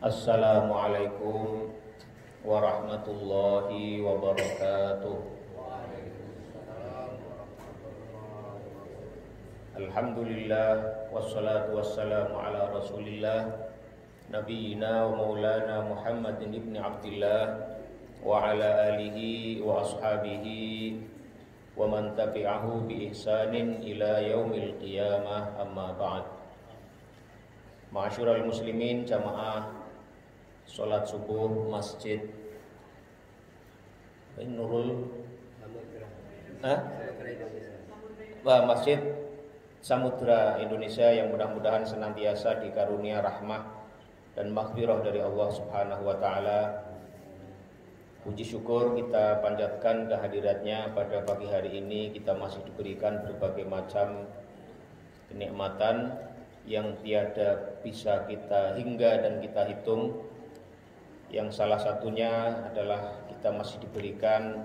Assalamualaikum warahmatullahi wabarakatuh. Alhamdulillah wassalatu wassalamu ala Rasulillah nabiyina wa maulana Muhammadin ibni Abdillah wa ala alihi wa ashabihi wa man tabi'ahu bi ihsanin ila yaumil qiyamah, amma ba'd. Ma'asyiral muslimin, jamaah salat subuh Masjid Nurul Masjid Samudra Indonesia yang mudah-mudahan senantiasa dikarunia rahmah dan maghfirah dari Allah Subhanahu wa taala. Puji syukur kita panjatkan kehadiratnya pada pagi hari ini. Kita masih diberikan berbagai macam kenikmatan yang tiada bisa kita hingga dan kita hitung. Yang salah satunya adalah kita masih diberikan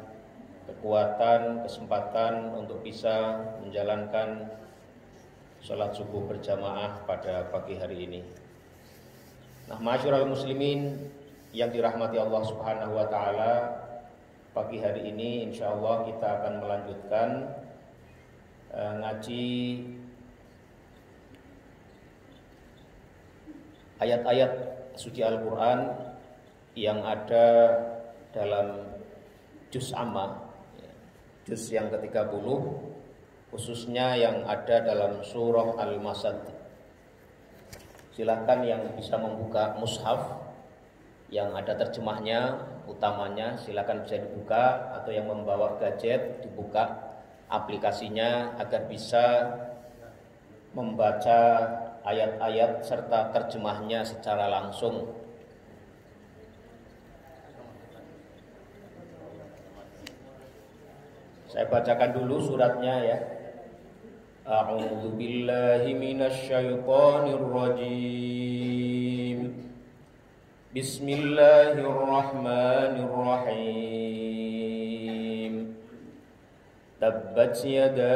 kekuatan, kesempatan untuk bisa menjalankan sholat subuh berjamaah pada pagi hari ini. Nah, ma'asyiral muslimin yang dirahmati Allah Subhanahu wa taala, pagi hari ini insyaallah kita akan melanjutkan ngaji ayat-ayat suci Al-Qur'an yang ada dalam juz amma, juz yang ke-30, khususnya yang ada dalam surah Al-Masad. Silakan yang bisa membuka mushaf yang ada terjemahnya, utamanya silakan bisa dibuka, atau yang membawa gadget dibuka aplikasinya agar bisa membaca ayat-ayat serta terjemahnya secara langsung. Saya bacakan dulu suratnya ya. A'udzu billahi minasy syaithanir rajim. Bismillahirrahmanirrahim. Tabbat yada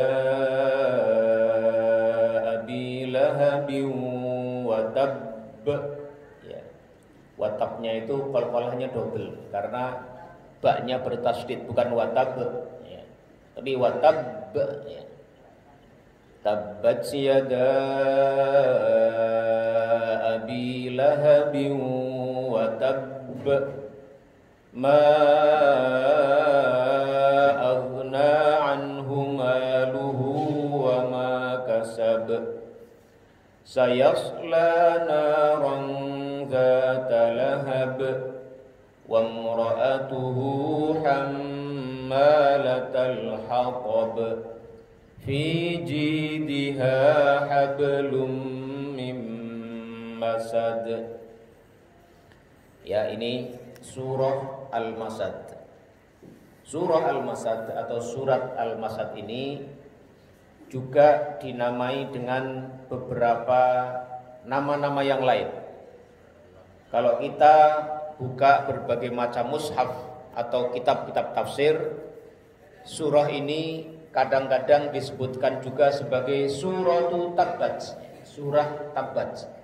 abi lahabin wa tabb. Ya. Watabnya itu qalqalahnya double karena baknya bertasydid, bukan watab. Tapi watab ya. Tabbat yada abi lahabin wa tabb ma aghna anhu maluhu wa ma kasab sayasla naran dhata lahab wa imra'atuhu hammalatal hatab fi jidha hablum mim masad. Ya, ini surah Al-Masad. Surah Al-Masad atau surat Al-Masad ini juga dinamai dengan beberapa nama-nama yang lain. Kalau kita buka berbagai macam mushaf atau kitab-kitab tafsir, surah ini kadang-kadang disebutkan juga sebagai suratu Tabbat, surah Tabbat.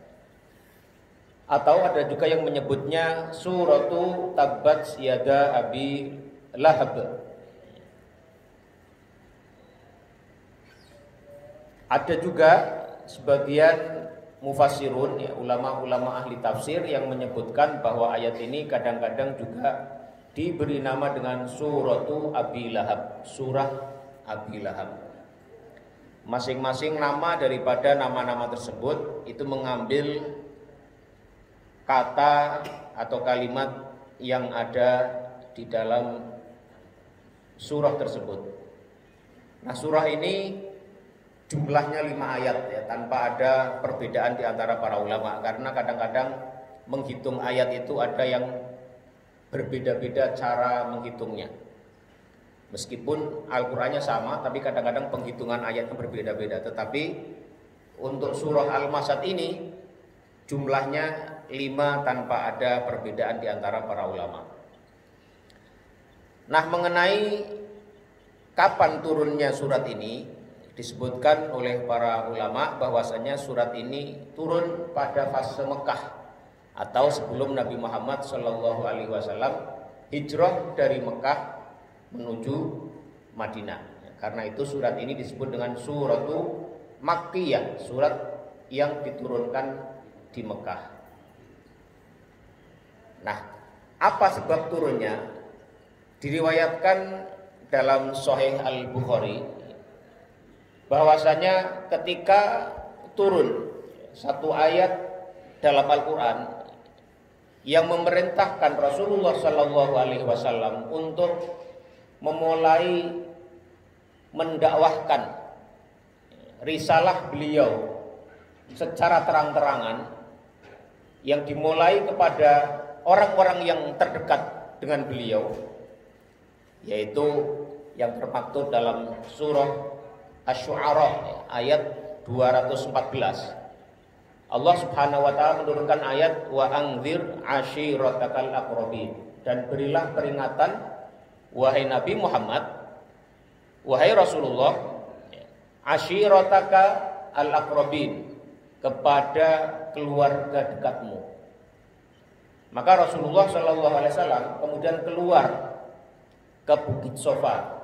Atau ada juga yang menyebutnya suratu Tabbat yada abi lahab. Ada juga sebagian mufassirun, ya, ulama-ulama ahli tafsir yang menyebutkan bahwa ayat ini kadang-kadang juga diberi nama dengan suratu Abi Lahab, surah Abi Lahab. Masing-masing nama daripada nama-nama tersebut itu mengambil kata atau kalimat yang ada di dalam surah tersebut. Nah, surah ini jumlahnya 5 ayat ya, tanpa ada perbedaan di antara para ulama, karena kadang-kadang menghitung ayat itu ada yang berbeda-beda cara menghitungnya. Meskipun Al-Qur'annya sama, tapi kadang-kadang penghitungan ayatnya berbeda-beda. Tetapi untuk surah Al-Masad ini jumlahnya 5 tanpa ada perbedaan di antara para ulama. Nah, mengenai kapan turunnya surat ini, disebutkan oleh para ulama bahwasanya surat ini turun pada fase Mekah, atau sebelum Nabi Muhammad Shallallahu Alaihi Wasallam hijrah dari Mekah menuju Madinah. Karena itu surat ini disebut dengan suratu Makkiyah, surat yang diturunkan di Mekah. Nah, apa sebab turunnya? Diriwayatkan dalam Sahih Al-Bukhari bahwasanya ketika turun satu ayat dalam Al-Quran yang memerintahkan Rasulullah Shallallahu Alaihi Wasallam untuk memulai mendakwahkan risalah beliau secara terang-terangan yang dimulai kepada orang-orang yang terdekat dengan beliau, yaitu yang termaktub dalam surah Asy-Syu'ara ayat 214. Allah Subhanahu wa taala menurunkan ayat wa anzir ashiratakal aqrabin, dan berilah peringatan wahai Nabi Muhammad, wahai Rasulullah, ashirataka al-aqrabin, kepada keluarga dekatmu. Maka Rasulullah Shallallahu Alaihi Wasallam kemudian keluar ke Bukit Sofa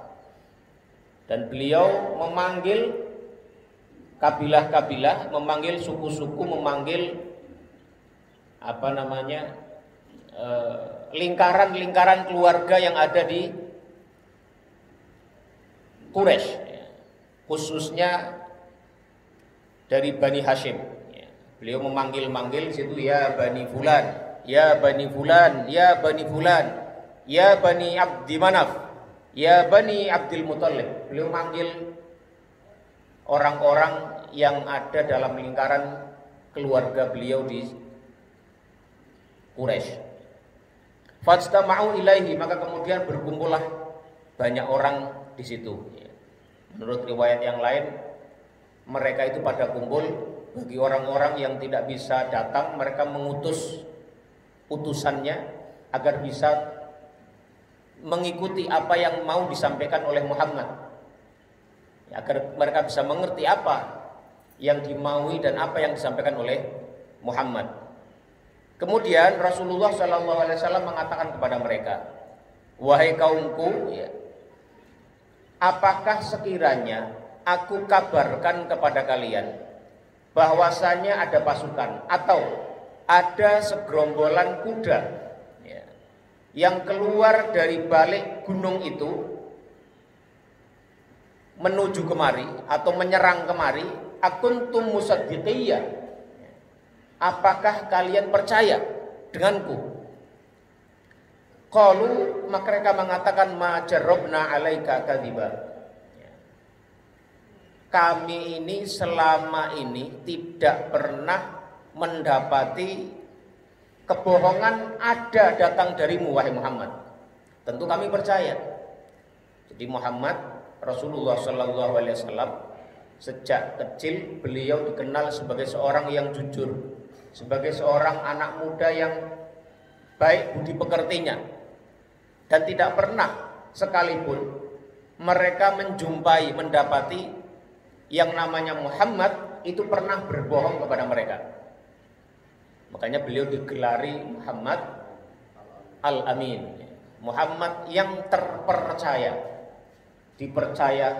dan beliau memanggil kabilah-kabilah, memanggil suku-suku, memanggil lingkaran-lingkaran keluarga yang ada di Quraisy, khususnya dari Bani Hashim. Beliau memanggil-manggil situ, ya Bani Fulan, ya Bani Fulan, ya Bani Fulan, ya Bani Abdi Manaf, ya Bani Abdul Muthalib. Beliau manggil orang-orang yang ada dalam lingkaran keluarga beliau di Quraisy. Fajtama'u ilaihi, maka kemudian berkumpullah banyak orang di situ. Menurut riwayat yang lain, mereka itu pada kumpul. Bagi orang-orang yang tidak bisa datang, mereka mengutus utusannya agar bisa mengikuti apa yang mau disampaikan oleh Muhammad, agar mereka bisa mengerti apa yang dimaui dan apa yang disampaikan oleh Muhammad. Kemudian Rasulullah SAW mengatakan kepada mereka, wahai kaumku, apakah sekiranya aku kabarkan kepada kalian bahwasanya ada pasukan atau ada segerombolan kuda yang keluar dari balik gunung itu menuju kemari atau menyerang kemari, akuntum musaddiqiyya, apakah kalian percaya denganku? Qalu, maka mereka mengatakan ma jarrabna alaika kadziba, kami ini selama ini tidak pernah mendapati kebohongan ada datang darimu wahai Muhammad. Tentu kami percaya. Jadi Muhammad Rasulullah Shallallahu Alaihi Wasallam sejak kecil beliau dikenal sebagai seorang yang jujur, sebagai seorang anak muda yang baik budi pekertinya, dan tidak pernah sekalipun mereka mendapati yang namanya Muhammad itu pernah berbohong kepada mereka. Makanya beliau digelari Muhammad Al-Amin, Muhammad yang terpercaya, dipercaya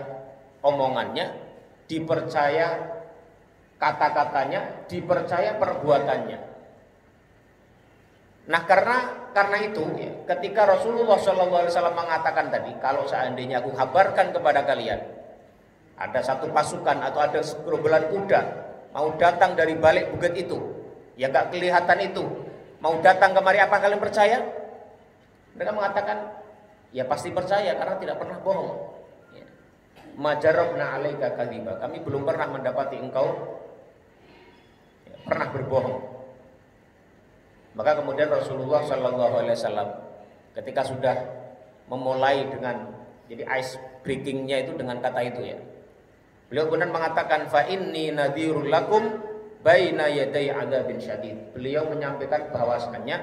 omongannya, dipercaya kata-katanya, dipercaya perbuatannya. Nah karena itu ketika Rasulullah SAW mengatakan tadi, kalau seandainya aku kabarkan kepada kalian ada satu pasukan atau ada segerombolan kuda mau datang dari balik bukit itu, yang gak kelihatan itu, mau datang kemari, apa kalian percaya? Mereka mengatakan, ya pasti percaya karena tidak pernah bohong. Ma jarrabna alaika kadziba, kami belum pernah mendapati engkau pernah berbohong. Maka kemudian Rasulullah SAW ketika sudah memulai dengan, jadi ice breakingnya itu dengan kata itu ya, beliau kemudian mengatakan fa inni nadhirul lakum baina yaday adzabin syadid. Beliau menyampaikan bahwasannya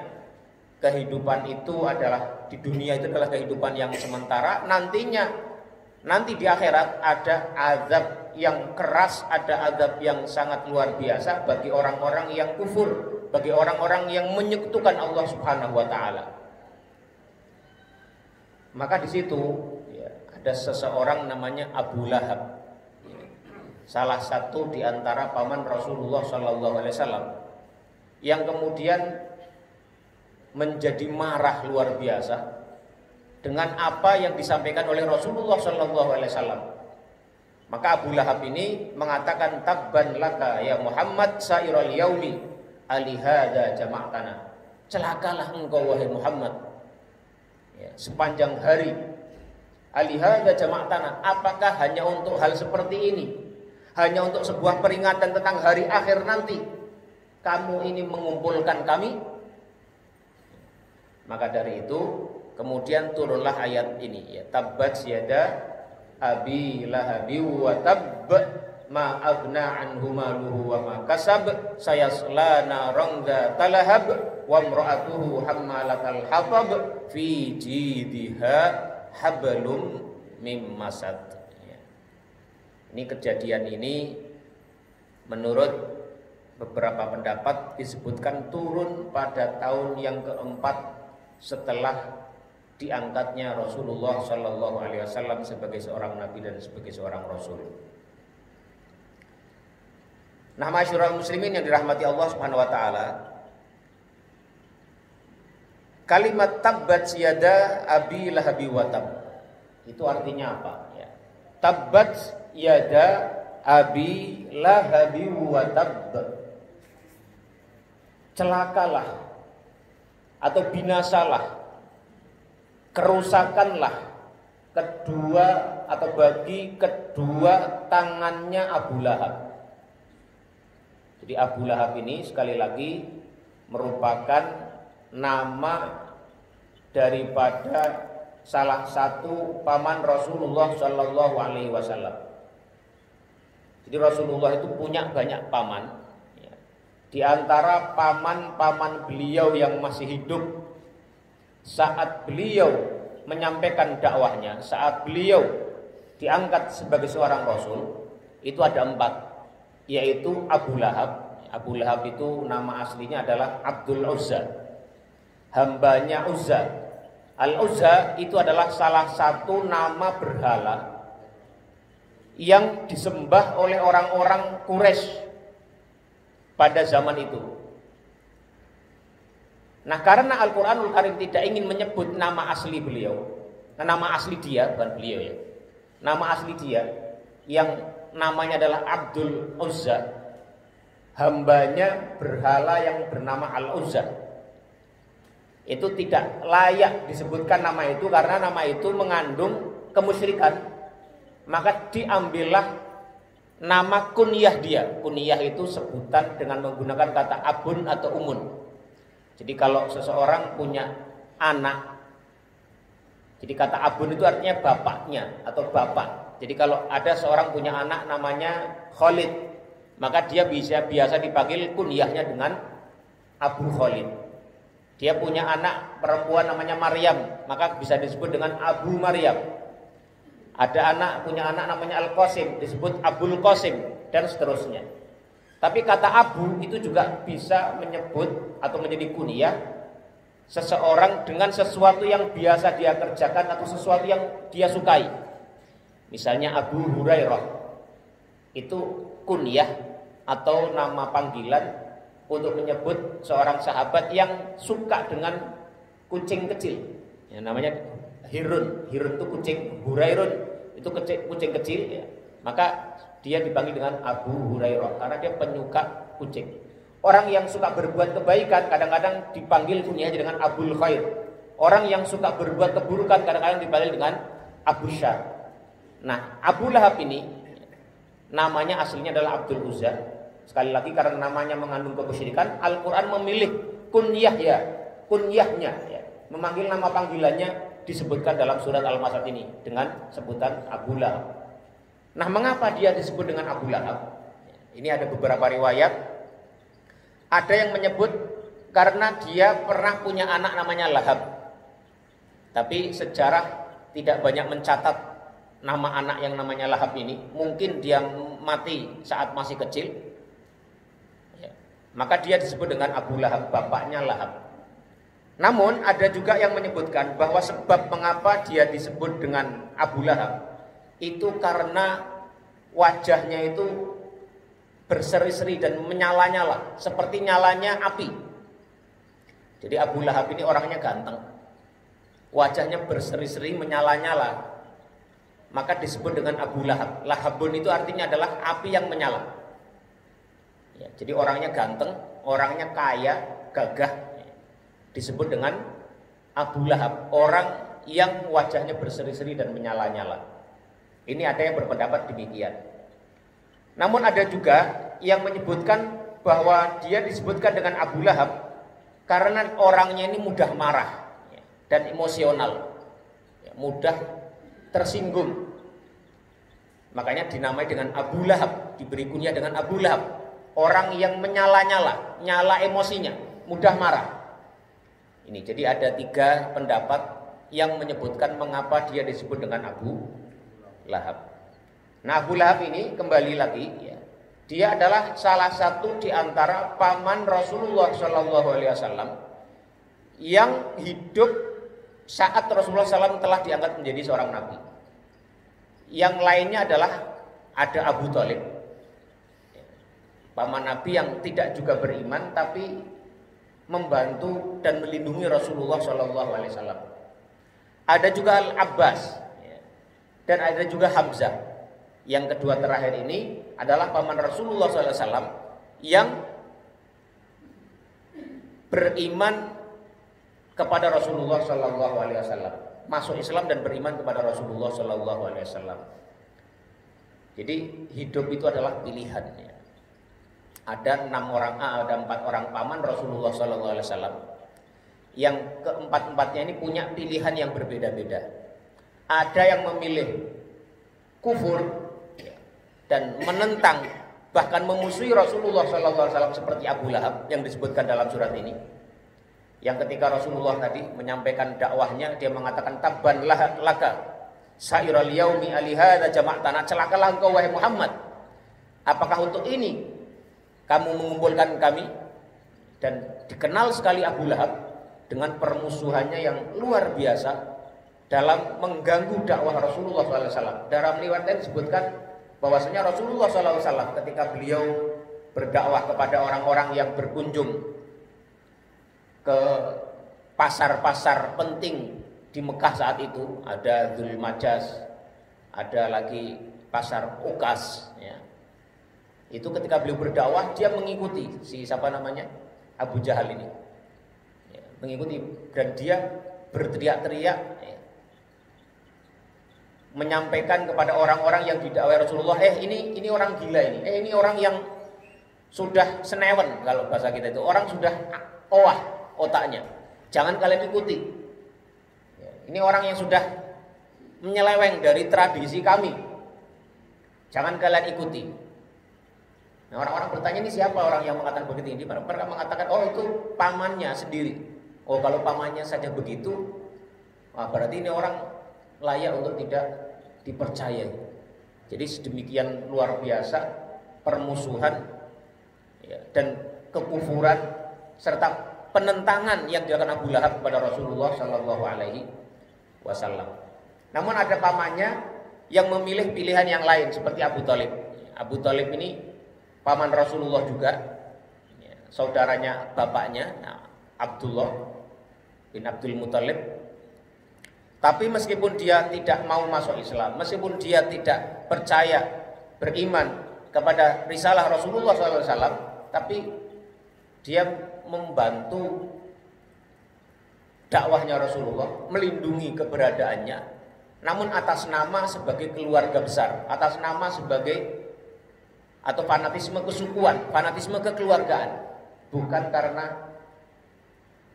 kehidupan itu adalah, di dunia itu adalah kehidupan yang sementara, nanti di akhirat ada azab yang keras, ada azab yang sangat luar biasa bagi orang-orang yang kufur bagi orang-orang yang menyekutukan Allah Subhanahu wa taala. Maka di situ ya, ada seseorang namanya Abu Lahab. Salah satu di antara paman Rasulullah sallallahu alaihi wasallam yang kemudian menjadi marah luar biasa dengan apa yang disampaikan oleh Rasulullah sallallahu alaihi wasallam. Maka Abu Lahab ini mengatakan, tabban laka ya Muhammad sairal yaumi alihada jama'tana. Celakalah engkau wahai Muhammad ya, sepanjang hari. Alihada jama'tana, apakah hanya untuk hal seperti ini? Hanya untuk sebuah peringatan tentang hari akhir nanti kamu ini mengumpulkan kami? Maka dari itu kemudian turunlah ayat ini ya, tabbat yada abi lahabi wa tabb ma aghna anhu maluhu wa ma kasab sayasla naran dzatal lahab wa imra'atuhu hammalatal hatab fi jidha hablum mim masad. Ya. Ini kejadian ini menurut beberapa pendapat disebutkan turun pada tahun yang keempat setelah diangkatnya Rasulullah Shallallahu Alaihi Wasallam sebagai seorang nabi dan sebagai seorang rasul. Nah, masyurul muslimin yang dirahmati Allah Subhanahu Wa Taala, kalimat tabbat yada abi lahabi wa tab itu artinya apa? Ya. Tabbat yada abi lahabi wa tab, celakalah atau binasalah, kerusakanlah kedua atau bagi kedua tangannya Abu Lahab. Jadi Abu Lahab ini sekali lagi merupakan nama daripada salah satu paman Rasulullah Shallallahu Alaihi Wasallam. Jadi Rasulullah itu punya banyak paman. Di antara paman-paman beliau yang masih hidup saat beliau menyampaikan dakwahnya, saat beliau diangkat sebagai seorang rasul, itu ada 4, yaitu Abu Lahab. Abu Lahab itu nama aslinya adalah Abdul Uzza, hambanya Uzza. Al-Uzza itu adalah salah satu nama berhala yang disembah oleh orang-orang Quraisy pada zaman itu. Nah, karena Al-Quranul Karim tidak ingin menyebut nama asli beliau, nama asli dia, bukan beliau ya, nama asli dia yang namanya adalah Abdul Uzza, hambanya berhala yang bernama Al-Uzza, itu tidak layak disebutkan nama itu karena nama itu mengandung kemusyrikan. Maka diambillah nama kunyah dia. Kunyah itu sebutan dengan menggunakan kata abun atau umun. Jadi kalau seseorang punya anak, jadi kata abun itu artinya bapaknya atau bapak. Jadi kalau ada seorang punya anak namanya Khalid, maka dia biasa dipanggil kunyahnya dengan Abu Khalid. Dia punya anak perempuan namanya Maryam, maka bisa disebut dengan Abu Maryam. Ada punya anak namanya Al-Qasim, disebut Abul Qasim, dan seterusnya. Tapi kata Abu itu juga bisa menyebut atau menjadi kunyah seseorang dengan sesuatu yang biasa dia kerjakan atau sesuatu yang dia sukai. Misalnya Abu Hurairah, itu kunyah atau nama panggilan untuk menyebut seorang sahabat yang suka dengan kucing kecil. Yang namanya Hirun. Hirun itu kucing, Hurairun itu kucing kecil ya. Maka dia dipanggil dengan Abu Hurairah karena dia penyuka kucing. Orang yang suka berbuat kebaikan kadang-kadang dipanggil kunyahnya dengan Abul Khair. Orang yang suka berbuat keburukan kadang-kadang dipanggil dengan Abu Syar. Nah, Abu Lahab ini namanya aslinya adalah Abdul Uzza. Sekali lagi karena namanya mengandung kemusyrikan, Al-Quran memilih kunyahnya ya, memanggil nama panggilannya disebutkan dalam surat Al-Masad ini dengan sebutan Abu Lahab. Nah, mengapa dia disebut dengan Abu Lahab? Ini ada beberapa riwayat. Ada yang menyebut karena dia pernah punya anak namanya Lahab. Tapi sejarah tidak banyak mencatat nama anak yang namanya Lahab ini. Mungkin dia mati saat masih kecil. Maka dia disebut dengan Abu Lahab, bapaknya Lahab. Namun ada juga yang menyebutkan bahwa sebab mengapa dia disebut dengan Abu Lahab itu karena wajahnya itu berseri-seri dan menyala-nyala seperti nyalanya api. Jadi Abu Lahab ini orangnya ganteng, wajahnya berseri-seri menyala-nyala, maka disebut dengan Abu Lahab. Lahabun itu artinya adalah api yang menyala. Ya, jadi orangnya ganteng, orangnya kaya, gagah, disebut dengan Abu Lahab, orang yang wajahnya berseri-seri dan menyala-nyala. Ini ada yang berpendapat demikian. Namun ada juga yang menyebutkan bahwa dia disebutkan dengan Abu Lahab karena orangnya ini mudah marah dan emosional, mudah tersinggung. Makanya dinamai dengan Abu Lahab, diberi kunyah dengan Abu Lahab, orang yang menyala-nyala, nyala emosinya, mudah marah. Ini jadi ada 3 pendapat yang menyebutkan mengapa dia disebut dengan Abu Lahab. Nah, Abu Lahab ini kembali lagi ya, dia adalah salah satu di antara paman Rasulullah SAW yang hidup saat Rasulullah SAW telah diangkat menjadi seorang nabi. Yang lainnya adalah ada Abu Thalib, paman Nabi yang tidak juga beriman tapi membantu dan melindungi Rasulullah SAW. Ada juga Al-Abbas dan ada juga Hamzah. Yang kedua terakhir ini adalah paman Rasulullah SAW yang beriman kepada Rasulullah SAW, masuk Islam dan beriman kepada Rasulullah SAW. Jadi hidup itu adalah pilihan. Ada 4 orang paman Rasulullah SAW yang keempat-empatnya ini punya pilihan yang berbeda-beda. Ada yang memilih kufur dan menentang bahkan memusuhi Rasulullah SAW seperti Abu Lahab yang disebutkan dalam surat ini. Yang ketika Rasulullah tadi menyampaikan dakwahnya, dia mengatakan tabban laka sairal yaumi alihada jama'tana, celakalah engkau wahai Muhammad, apakah untuk ini kamu mengumpulkan kami? Dan dikenal sekali Abu Lahab dengan permusuhannya yang luar biasa dalam mengganggu dakwah Rasulullah SAW. Dalam riwayat disebutkan bahwasanya Rasulullah SAW ketika beliau berdakwah kepada orang-orang yang berkunjung ke pasar-pasar penting di Mekah saat itu, ada Dzul Majas, ada lagi pasar Ukas ya. Itu ketika beliau berdakwah, dia mengikuti Abu Jahal ini ya, mengikuti, dan dia berteriak-teriak ya, menyampaikan kepada orang-orang yang didakwai Rasulullah, ini orang gila ini orang yang sudah senewen, kalau bahasa kita itu orang sudah otaknya, jangan kalian ikuti. Ini orang yang sudah menyeleweng dari tradisi kami, jangan kalian ikuti. Nah, orang-orang bertanya, ini siapa orang yang mengatakan begitu? Ini mereka mengatakan, itu pamannya sendiri. Kalau pamannya saja begitu, berarti ini orang layak untuk tidak dipercaya. Jadi sedemikian luar biasa permusuhan ya, dan kekufuran serta penentangan yang dilakukan Abu Lahab kepada Rasulullah SAW. Namun ada pamannya yang memilih pilihan yang lain seperti Abu Thalib. Abu Thalib ini paman Rasulullah juga, ya, saudaranya bapaknya Abdullah bin Abdul Muthalib. Tapi meskipun dia tidak mau masuk Islam, meskipun dia tidak percaya, beriman kepada risalah Rasulullah SAW, tapi dia membantu dakwahnya Rasulullah, melindungi keberadaannya, namun atas nama sebagai keluarga besar, atas nama sebagai atau fanatisme kesukuan, fanatisme kekeluargaan, bukan karena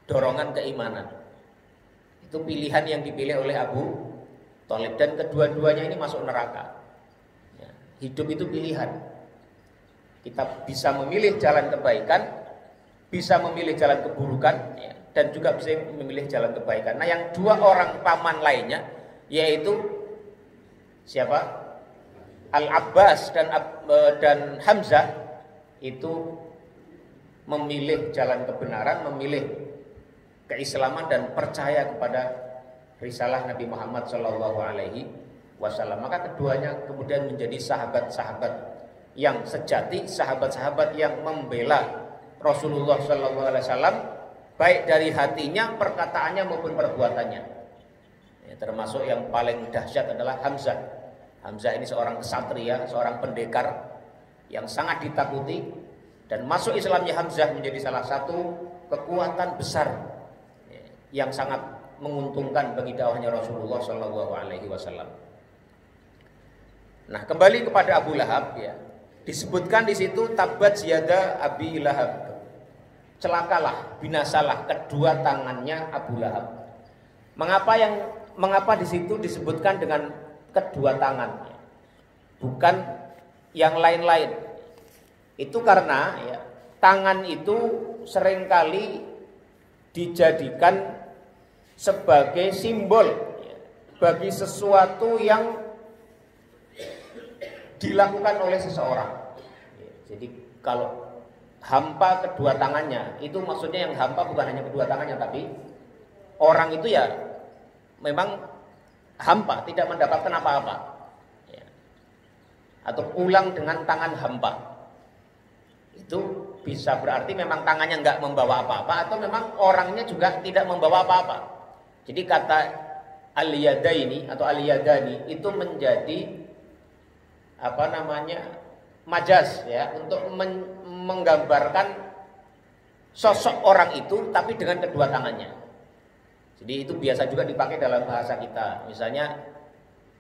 dorongan keimanan. Itu pilihan yang dipilih oleh Abu Thalib, dan kedua-duanya ini masuk neraka. Ya, hidup itu pilihan. Kita bisa memilih jalan kebaikan, bisa memilih jalan keburukan, ya, dan juga bisa memilih jalan kebaikan. Nah, yang 2 orang paman lainnya, yaitu siapa? Al-Abbas dan Hamzah, itu memilih jalan kebenaran, memilih keislaman dan percaya kepada risalah Nabi Muhammad Shallallahu Alaihi Wasallam. Maka keduanya kemudian menjadi sahabat-sahabat yang sejati, sahabat-sahabat yang membela Rasulullah Shallallahu Alaihi Wasallam baik dari hatinya, perkataannya maupun perbuatannya. Ya, termasuk yang paling dahsyat adalah Hamzah. Hamzah ini seorang ksatria, seorang pendekar yang sangat ditakuti, dan masuk Islamnya Hamzah menjadi salah satu kekuatan besar yang sangat menguntungkan bagi dakwahnya Rasulullah Shallallahu Alaihi Wasallam. Nah, kembali kepada Abu Lahab, ya, disebutkan di situ tabat yada Abi Lahab. Celakalah, binasalah kedua tangannya Abu Lahab. Mengapa di situ disebutkan dengan kedua tangan, bukan yang lain-lain? Itu karena ya, tangan itu seringkali dijadikan sebagai simbol ya, bagi sesuatu yang dilakukan oleh seseorang. Jadi kalau hampa kedua tangannya, itu maksudnya yang hampa bukan hanya kedua tangannya, tapi orang itu ya memang hampa, tidak mendapatkan apa-apa ya. Atau pulang dengan tangan hampa, itu bisa berarti memang tangannya nggak membawa apa-apa, atau memang orangnya juga tidak membawa apa-apa. Jadi kata al-yadaini atau al-yadani itu menjadi majaz ya, untuk menggambarkan sosok orang itu tapi dengan kedua tangannya. Jadi itu biasa juga dipakai dalam bahasa kita. Misalnya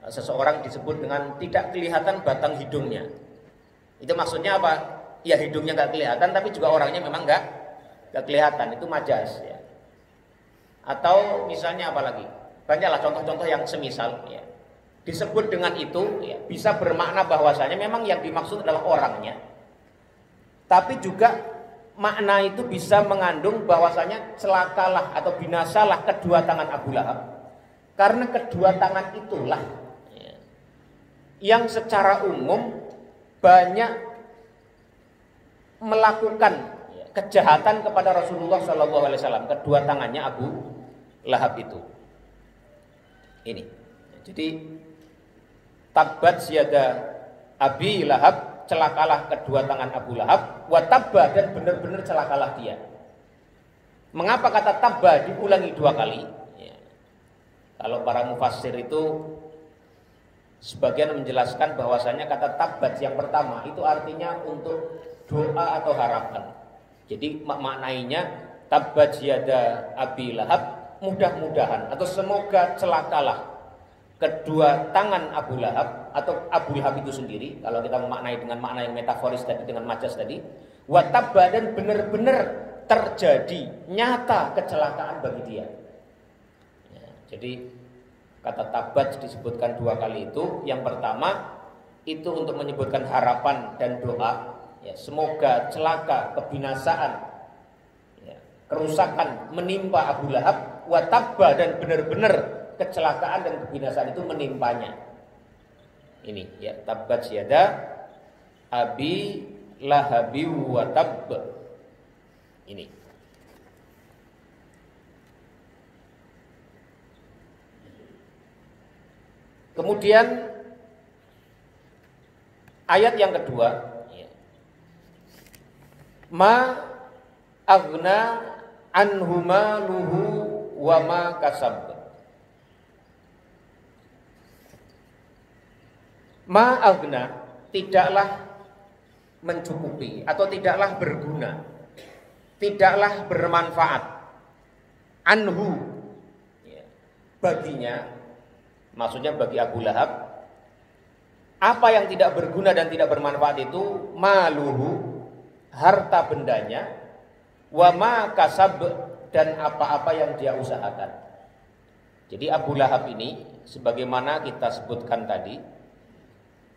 seseorang disebut dengan tidak kelihatan batang hidungnya. Itu maksudnya apa? Ya hidungnya nggak kelihatan, tapi juga orangnya memang nggak kelihatan. Itu majaz ya. Atau misalnya apa lagi? Banyaklah contoh-contoh yang semisal ya. Disebut dengan itu ya, bisa bermakna bahwasanya memang yang dimaksud adalah orangnya. Tapi juga makna itu bisa mengandung bahwasanya celakalah atau binasalah kedua tangan Abu Lahab. Karena kedua tangan itulah ya, yang secara umum banyak melakukan ya, kejahatan kepada Rasulullah SAW. Kedua tangannya Abu Lahab itu. Ini. Jadi tabat yada Abi Lahab, celakalah kedua tangan Abu Lahab, wa tabba, dan benar-benar celakalah dia. Mengapa kata tabba diulangi dua kali? Ya. Kalau para mufassir itu sebagian menjelaskan bahwasanya kata tabat yang pertama itu artinya untuk doa atau harapan. Jadi maknainya tabat yada Abi Lahab, mudah-mudahan atau semoga celakalah kedua tangan Abu Lahab atau Abu Lahab itu sendiri, kalau kita memaknai dengan makna yang metaforis tadi, dengan majaz tadi, wa tabba, dan benar-benar terjadi nyata kecelakaan bagi dia ya, jadi kata tabat disebutkan dua kali itu. Yang pertama itu untuk menyebutkan harapan dan doa ya, semoga celaka, kebinasaan ya, kerusakan menimpa Abu Lahab, wa tabba, dan benar-benar kecelakaan dan kebinasaan itu menimpanya. Ini ya, tabat yada Abi Lahabi wa tabb. Ini. Kemudian ayat yang kedua ya. Ma aghna anhu maluhu wa ma kasab. Ma'agna, tidaklah mencukupi atau tidaklah berguna, tidaklah bermanfaat anhu ya, baginya, maksudnya bagi Abu Lahab, apa yang tidak berguna dan tidak bermanfaat itu maluhu, harta bendanya, wa ma kasab, dan apa-apa yang dia usahakan. Jadi Abu Lahab ini sebagaimana kita sebutkan tadi,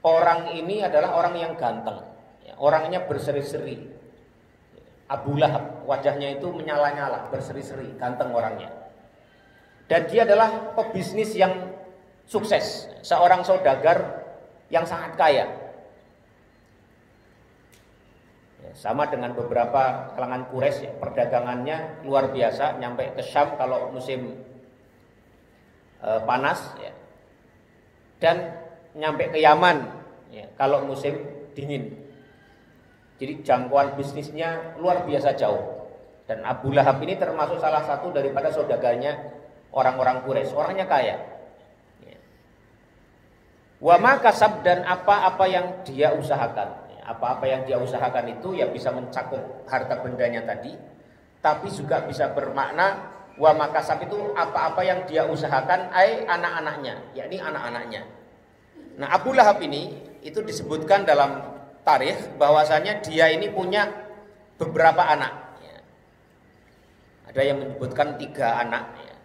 orang ini adalah orang yang ganteng ya, orangnya berseri-seri. Abu Lahab wajahnya itu menyala-nyala, berseri-seri, ganteng orangnya. Dan dia adalah pebisnis yang sukses, seorang saudagar yang sangat kaya Ya, sama dengan beberapa kalangan Quraisy, ya, perdagangannya luar biasa, nyampe ke Syam kalau musim panas, ya, dan nyampe ke Yaman, ya, kalau musim dingin. Jadi jangkauan bisnisnya luar biasa jauh. Dan Abu Lahab ini termasuk salah satu daripada saudagarnya orang-orang Quraisy, orangnya kaya. Ya. Wa ma kasab, dan apa-apa yang dia usahakan. Apa-apa yang dia usahakan itu ya bisa mencakup harta bendanya tadi, tapi juga bisa bermakna wa makasab itu apa-apa yang dia usahakan, anak-anaknya, yakni anak-anaknya. Nah, Abu Lahab ini itu disebutkan dalam tarikh bahwasanya dia ini punya beberapa anak. Ya. Ada yang menyebutkan 3 anak. Ya.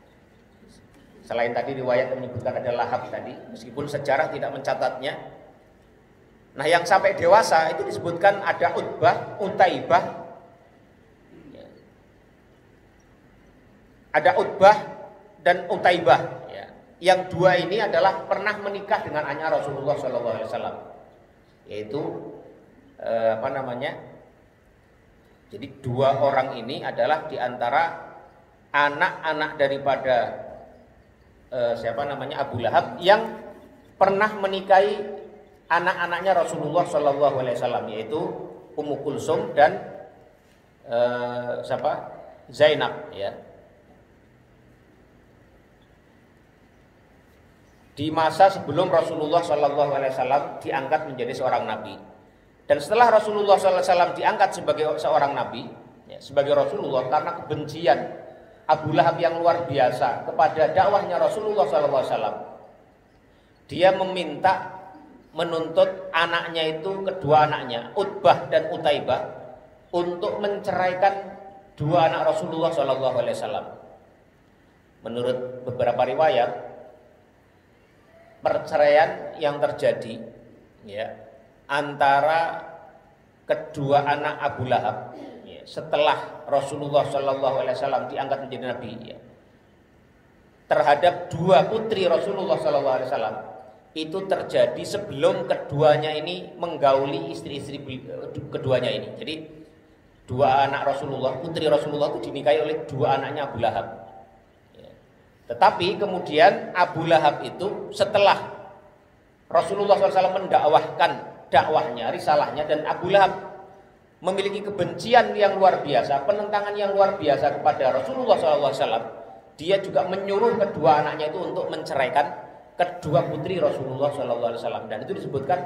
Selain tadi riwayat yang menyebutkan ada Lahab tadi, meskipun sejarah tidak mencatatnya. Nah, yang sampai dewasa itu disebutkan ada Utbah, Utaibah. Ya. Ada Utbah dan Utaibah. Ya. Yang 2 ini adalah pernah menikah dengan anaknya Rasulullah SAW, yaitu Jadi 2 orang ini adalah diantara anak-anak daripada Abu Lahab yang pernah menikahi anak-anaknya Rasulullah SAW, yaitu Ummu Kulsum dan Zainab, ya. Di masa sebelum Rasulullah SAW diangkat menjadi seorang nabi, dan setelah Rasulullah SAW diangkat sebagai seorang nabi, ya, sebagai Rasulullah, karena kebencian Abu Lahab yang luar biasa kepada dakwahnya Rasulullah SAW, dia menuntut anaknya itu, kedua anaknya Utbah dan Utaibah, untuk menceraikan 2 anak Rasulullah SAW. Menurut beberapa riwayat, perceraian yang terjadi, ya, antara kedua anak Abu Lahab, ya, setelah Rasulullah SAW diangkat menjadi nabi, ya, terhadap 2 putri Rasulullah SAW, itu terjadi sebelum keduanya ini menggauli istri-istri keduanya ini. Jadi 2 anak Rasulullah, putri Rasulullah itu dinikahi oleh 2 anaknya Abu Lahab. Ya. Tetapi kemudian Abu Lahab itu setelah Rasulullah SAW mendakwahkan dakwahnya, risalahnya, dan Abu Lahab memiliki kebencian yang luar biasa, penentangan yang luar biasa kepada Rasulullah SAW, dia juga menyuruh kedua anaknya itu untuk menceraikan kedua putri Rasulullah SAW, dan itu disebutkan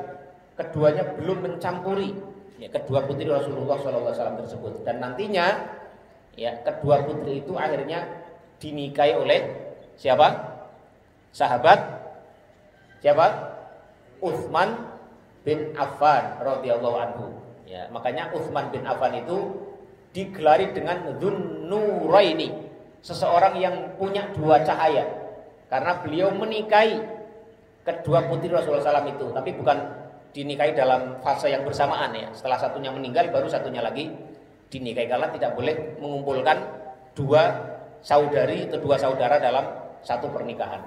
keduanya belum mencampuri, ya, kedua putri Rasulullah SAW tersebut, dan nantinya, ya, kedua putri itu akhirnya dinikahi oleh siapa? Sahabat siapa? Utsman bin Affan radhiyallahu anhu. Ya, makanya Utsman bin Affan itu digelari dengan Dzunnuraini, seseorang yang punya 2 cahaya. Karena beliau menikahi kedua putri Rasulullah SAW itu, tapi bukan dinikahi dalam fase yang bersamaan, ya. Setelah satunya meninggal, baru satunya lagi dinikahi, karena tidak boleh mengumpulkan 2 saudari atau 2 saudara dalam satu pernikahan.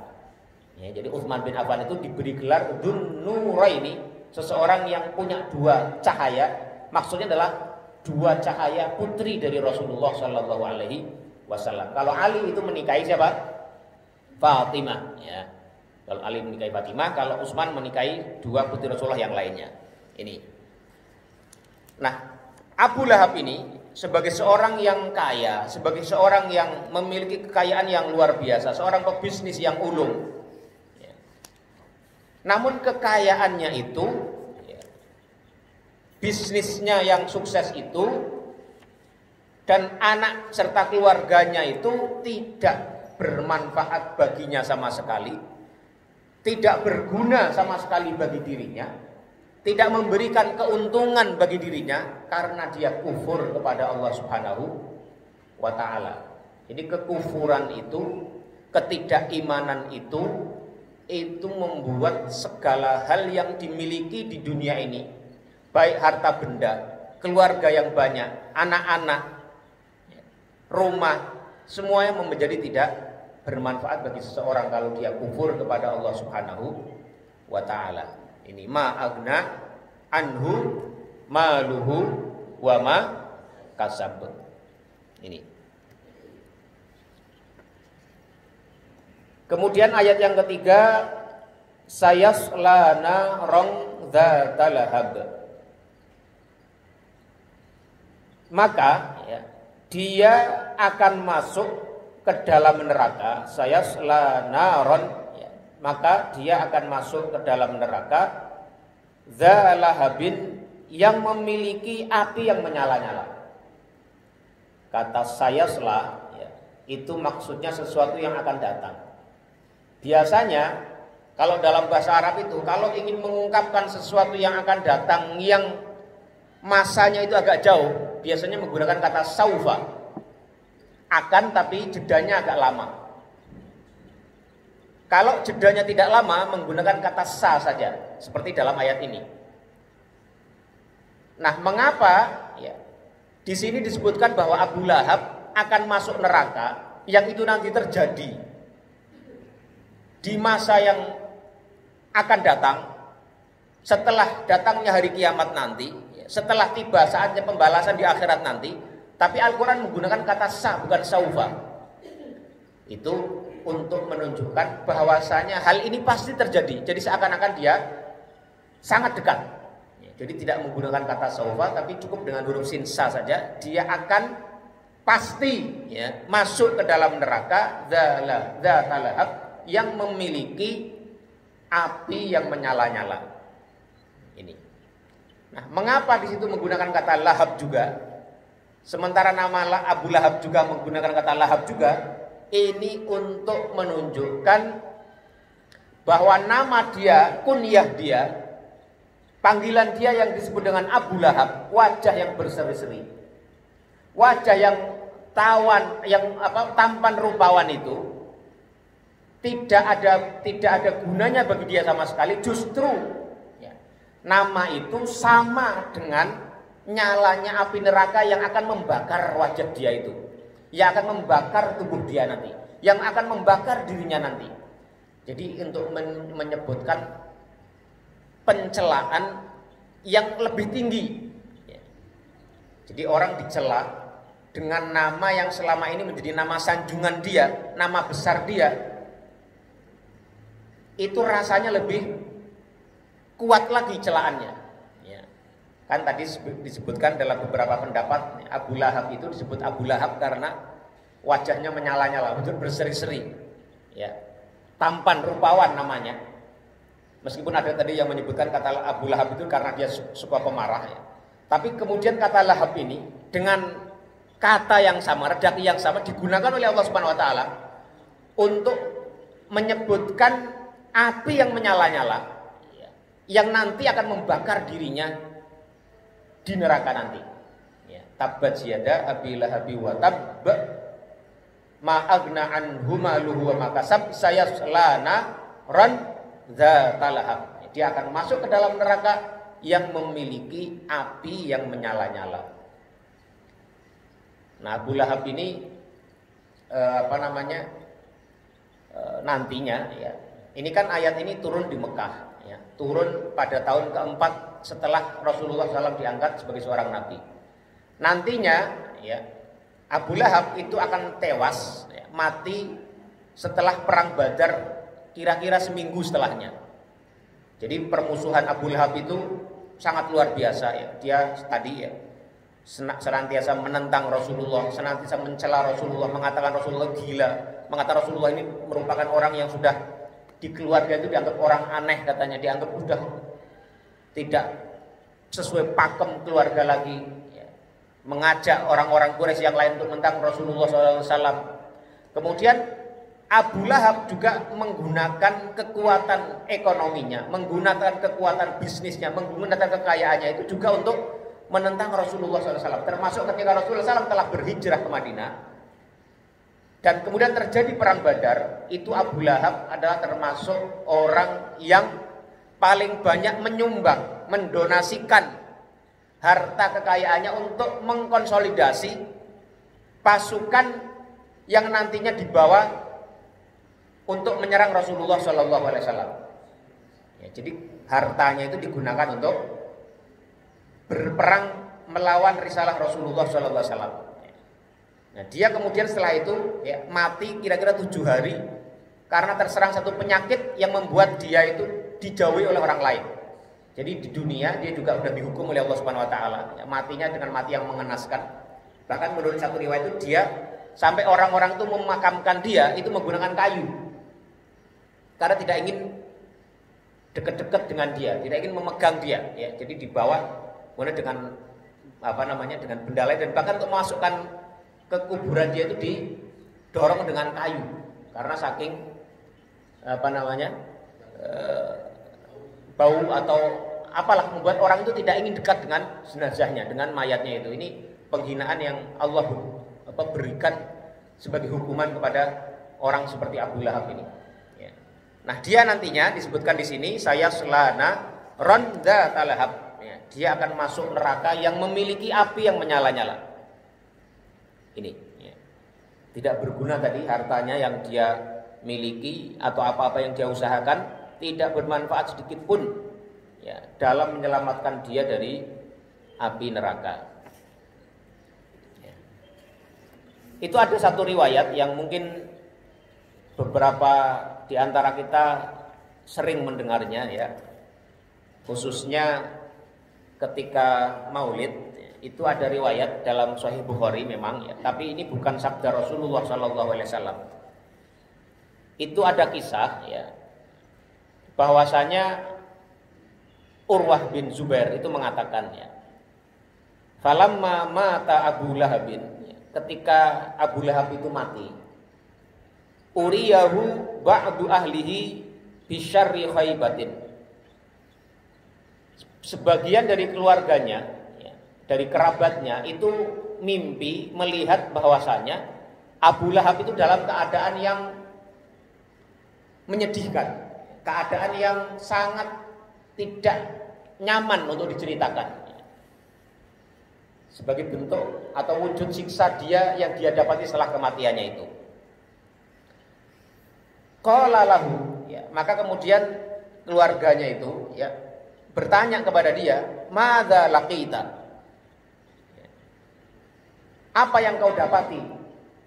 Ya, jadi Utsman bin Affan itu diberi gelar Dzunnuraini, seseorang yang punya 2 cahaya. Maksudnya adalah 2 cahaya putri dari Rasulullah SAW. Kalau Ali itu menikahi siapa? Fatimah, ya. Kalau Ali menikahi Fatimah, kalau Utsman menikahi 2 putri Rasulullah yang lainnya. Ini. Nah, Abu Lahab ini sebagai seorang yang kaya, sebagai seorang yang memiliki kekayaan yang luar biasa, seorang pebisnis yang ulung. Ya. Namun kekayaannya itu, ya, bisnisnya yang sukses itu, dan anak serta keluarganya itu tidak bermanfaat baginya sama sekali, tidak berguna sama sekali bagi dirinya, tidak memberikan keuntungan bagi dirinya, karena dia kufur kepada Allah Subhanahu wa ta'ala. Jadi kekufuran itu, ketidakimanan itu membuat segala hal yang dimiliki di dunia ini, baik harta benda, keluarga yang banyak, anak-anak, rumah, semuanya menjadi tidak bermanfaat bagi seseorang kalau dia kufur kepada Allah Subhanahu wa ta'ala. Ini ma'agna anhu maluhu wa ma kasab. Ini. Kemudian ayat yang ketiga, sayasla narang dzata lahab. Maka ya, dia akan masuk ke dalam neraka, sayasla naron ya, maka dia akan masuk ke dalam neraka dzalahabin yang memiliki api yang menyala-nyala. Kata sayasla ya, itu maksudnya sesuatu yang akan datang. Biasanya kalau dalam bahasa Arab itu kalau ingin mengungkapkan sesuatu yang akan datang yang masanya itu agak jauh, biasanya menggunakan kata saufa. Akan tapi jedanya agak lama. Kalau jedanya tidak lama menggunakan kata sa saja, seperti dalam ayat ini. Nah, mengapa ya, di sini disebutkan bahwa Abu Lahab akan masuk neraka yang itu nanti terjadi di masa yang akan datang, setelah datangnya hari kiamat nanti, setelah tiba saatnya pembalasan di akhirat nanti. Tapi Al-Quran menggunakan kata sa, bukan saufa. Itu untuk menunjukkan bahwasanya hal ini pasti terjadi. Jadi seakan-akan dia sangat dekat. Jadi tidak menggunakan kata saufa, tapi cukup dengan huruf sin sa saja. Dia akan pasti ya, masuk ke dalam neraka dzata lahab yang memiliki api yang menyala-nyala. Ini. Nah, mengapa di situ menggunakan kata lahab juga? Sementara nama Abu Lahab juga menggunakan kata lahab juga. Ini untuk menunjukkan bahwa nama dia, kunyah dia, panggilan dia yang disebut dengan Abu Lahab, wajah yang berseri-seri, wajah yang tampan rupawan itu tidak ada gunanya bagi dia sama sekali. Justru ya, nama itu sama dengan nyalanya api neraka yang akan membakar wajah dia itu, yang akan membakar tubuh dia nanti, yang akan membakar dirinya nanti. Jadi untuk menyebutkan pencelaan yang lebih tinggi ya. Jadi orang dicela dengan nama yang selama ini menjadi nama sanjungan dia, nama besar dia, itu rasanya lebih kuat lagi celaannya ya. Kan tadi disebutkan dalam beberapa pendapat Abu Lahab itu disebut Abu Lahab karena wajahnya menyala-nyala, betul berseri-seri ya, tampan rupawan namanya. Meskipun ada tadi yang menyebutkan kata Abu Lahab itu karena dia suka pemarah ya. Tapi kemudian kata Lahab ini dengan kata yang sama, redaksi yang sama digunakan oleh Allah Subhanahu wa taala untuk menyebutkan api yang menyala-nyala yang nanti akan membakar dirinya di neraka nanti ya. Tabbat yada abi lahabi wa tabb ma agna anhu maluhu wa ma kasab sayaslana ran dzata lahab. Dia akan masuk ke dalam neraka yang memiliki api yang menyala-nyala. Nah, Abu Lahab ini nantinya ya. Ini kan ayat ini turun di Mekah ya, turun pada tahun keempat setelah Rasulullah SAW diangkat sebagai seorang nabi. Nantinya ya, Abu Lahab itu akan tewas ya, mati setelah perang Badar kira-kira seminggu setelahnya. Jadi permusuhan Abu Lahab itu sangat luar biasa ya. Dia tadi ya senantiasa menentang Rasulullah, senantiasa mencela Rasulullah, mengatakan Rasulullah gila, mengatakan Rasulullah ini merupakan orang yang sudah di keluarga itu dianggap orang aneh katanya, dianggap sudah tidak sesuai pakem keluarga lagi ya. Mengajak orang-orang Quraisy yang lain untuk menentang Rasulullah SAW. Kemudian Abu Lahab juga menggunakan kekuatan ekonominya, menggunakan kekuatan bisnisnya, menggunakan kekayaannya itu juga untuk menentang Rasulullah SAW. Termasuk ketika Rasulullah SAW telah berhijrah ke Madinah dan kemudian terjadi perang Badar, itu Abu Lahab adalah termasuk orang yang paling banyak menyumbang, mendonasikan harta kekayaannya untuk mengkonsolidasi pasukan yang nantinya dibawa untuk menyerang Rasulullah SAW. Ya, jadi hartanya itu digunakan untuk berperang melawan risalah Rasulullah SAW. Nah, dia kemudian setelah itu ya, mati kira-kira 7 hari karena terserang satu penyakit yang membuat dia itu dijauhi oleh orang lain. Jadi di dunia dia juga sudah dihukum oleh Allah Subhanahu Wa Taala. Ya, matinya dengan mati yang mengenaskan. Bahkan menurut satu riwayat itu dia sampai orang-orang itu memakamkan dia itu menggunakan kayu karena tidak ingin dekat-dekat dengan dia, tidak ingin memegang dia. Ya, jadi dibawa kemudian dengan dengan benda lain, dan bahkan untuk memasukkan ke kuburan dia itu didorong dengan kayu karena saking bau atau apalah membuat orang itu tidak ingin dekat dengan jenazahnya, dengan mayatnya itu. Ini penghinaan yang Allah berikan sebagai hukuman kepada orang seperti Abu Lahab ini. Ya. Nah, dia nantinya disebutkan di sini saya selana ronda talahab. Ya, dia akan masuk neraka yang memiliki api yang menyala-nyala. Ini. Ya. Tidak berguna tadi hartanya yang dia miliki atau apa-apa yang dia usahakan, tidak bermanfaat sedikit pun ya, dalam menyelamatkan dia dari api neraka. Ya. Itu ada satu riwayat yang mungkin beberapa di antara kita sering mendengarnya ya, khususnya ketika Maulid. Itu ada riwayat dalam Sahih Bukhari memang ya, tapi ini bukan sabda Rasulullah SAW. Itu ada kisah ya, bahwasanya Urwah bin Zubair itu mengatakan ya, falamma mata Abu Lahab, ketika Abu Lahab itu mati, uriyahu ba'du ahlihi bisyarri khaybatin, sebagian dari keluarganya ya, dari kerabatnya itu mimpi melihat bahwasanya Abu Lahab itu dalam keadaan yang menyedihkan, keadaan yang sangat tidak nyaman untuk diceritakan, sebagai bentuk atau wujud siksa dia yang dia dapati setelah kematiannya itu. Qala lahu, ya, maka kemudian keluarganya itu ya bertanya kepada dia, madza laqita, apa yang kau dapati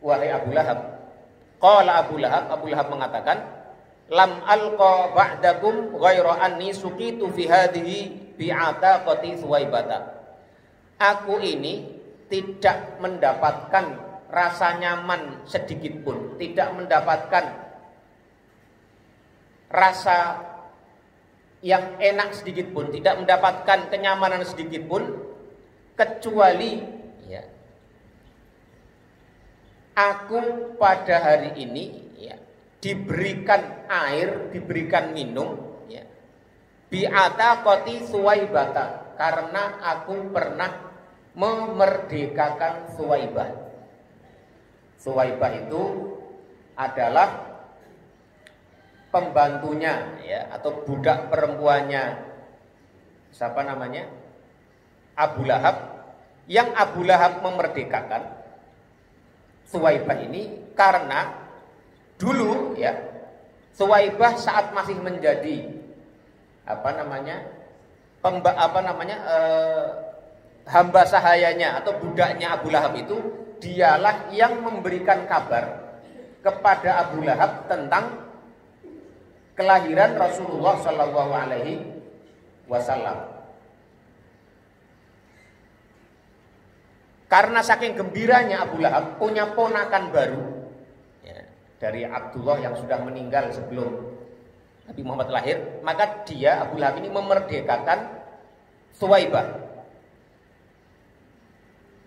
wahai Abu Lahab? Qala Abu Lahab mengatakan, lam alqa ba'dakum ghaira anni suqitu fi hadhihi bi'ataqati Suwaibata. Aku ini tidak mendapatkan rasa nyaman sedikit pun, tidak mendapatkan rasa yang enak sedikit pun, tidak mendapatkan kenyamanan sedikit pun, kecuali ya, aku pada hari ini ya diberikan air, diberikan minum ya, bi'ataqati Suwaibata, karena aku pernah memerdekakan Suwaibah. Suwaibah itu adalah pembantunya ya, atau budak perempuannya siapa namanya? Abu Lahab, yang Abu Lahab memerdekakan Suwaibah ini karena dulu ya, Suwaibah saat masih menjadi hamba sahayanya atau budaknya Abu Lahab itu, dialah yang memberikan kabar kepada Abu Lahab tentang kelahiran Rasulullah Shallallahu Alaihi Wasallam. Karena saking gembiranya Abu Lahab punya ponakan baru dari Abdullah yang sudah meninggal sebelum Nabi Muhammad lahir, maka dia Abu Lahab ini memerdekakan Suwaibah.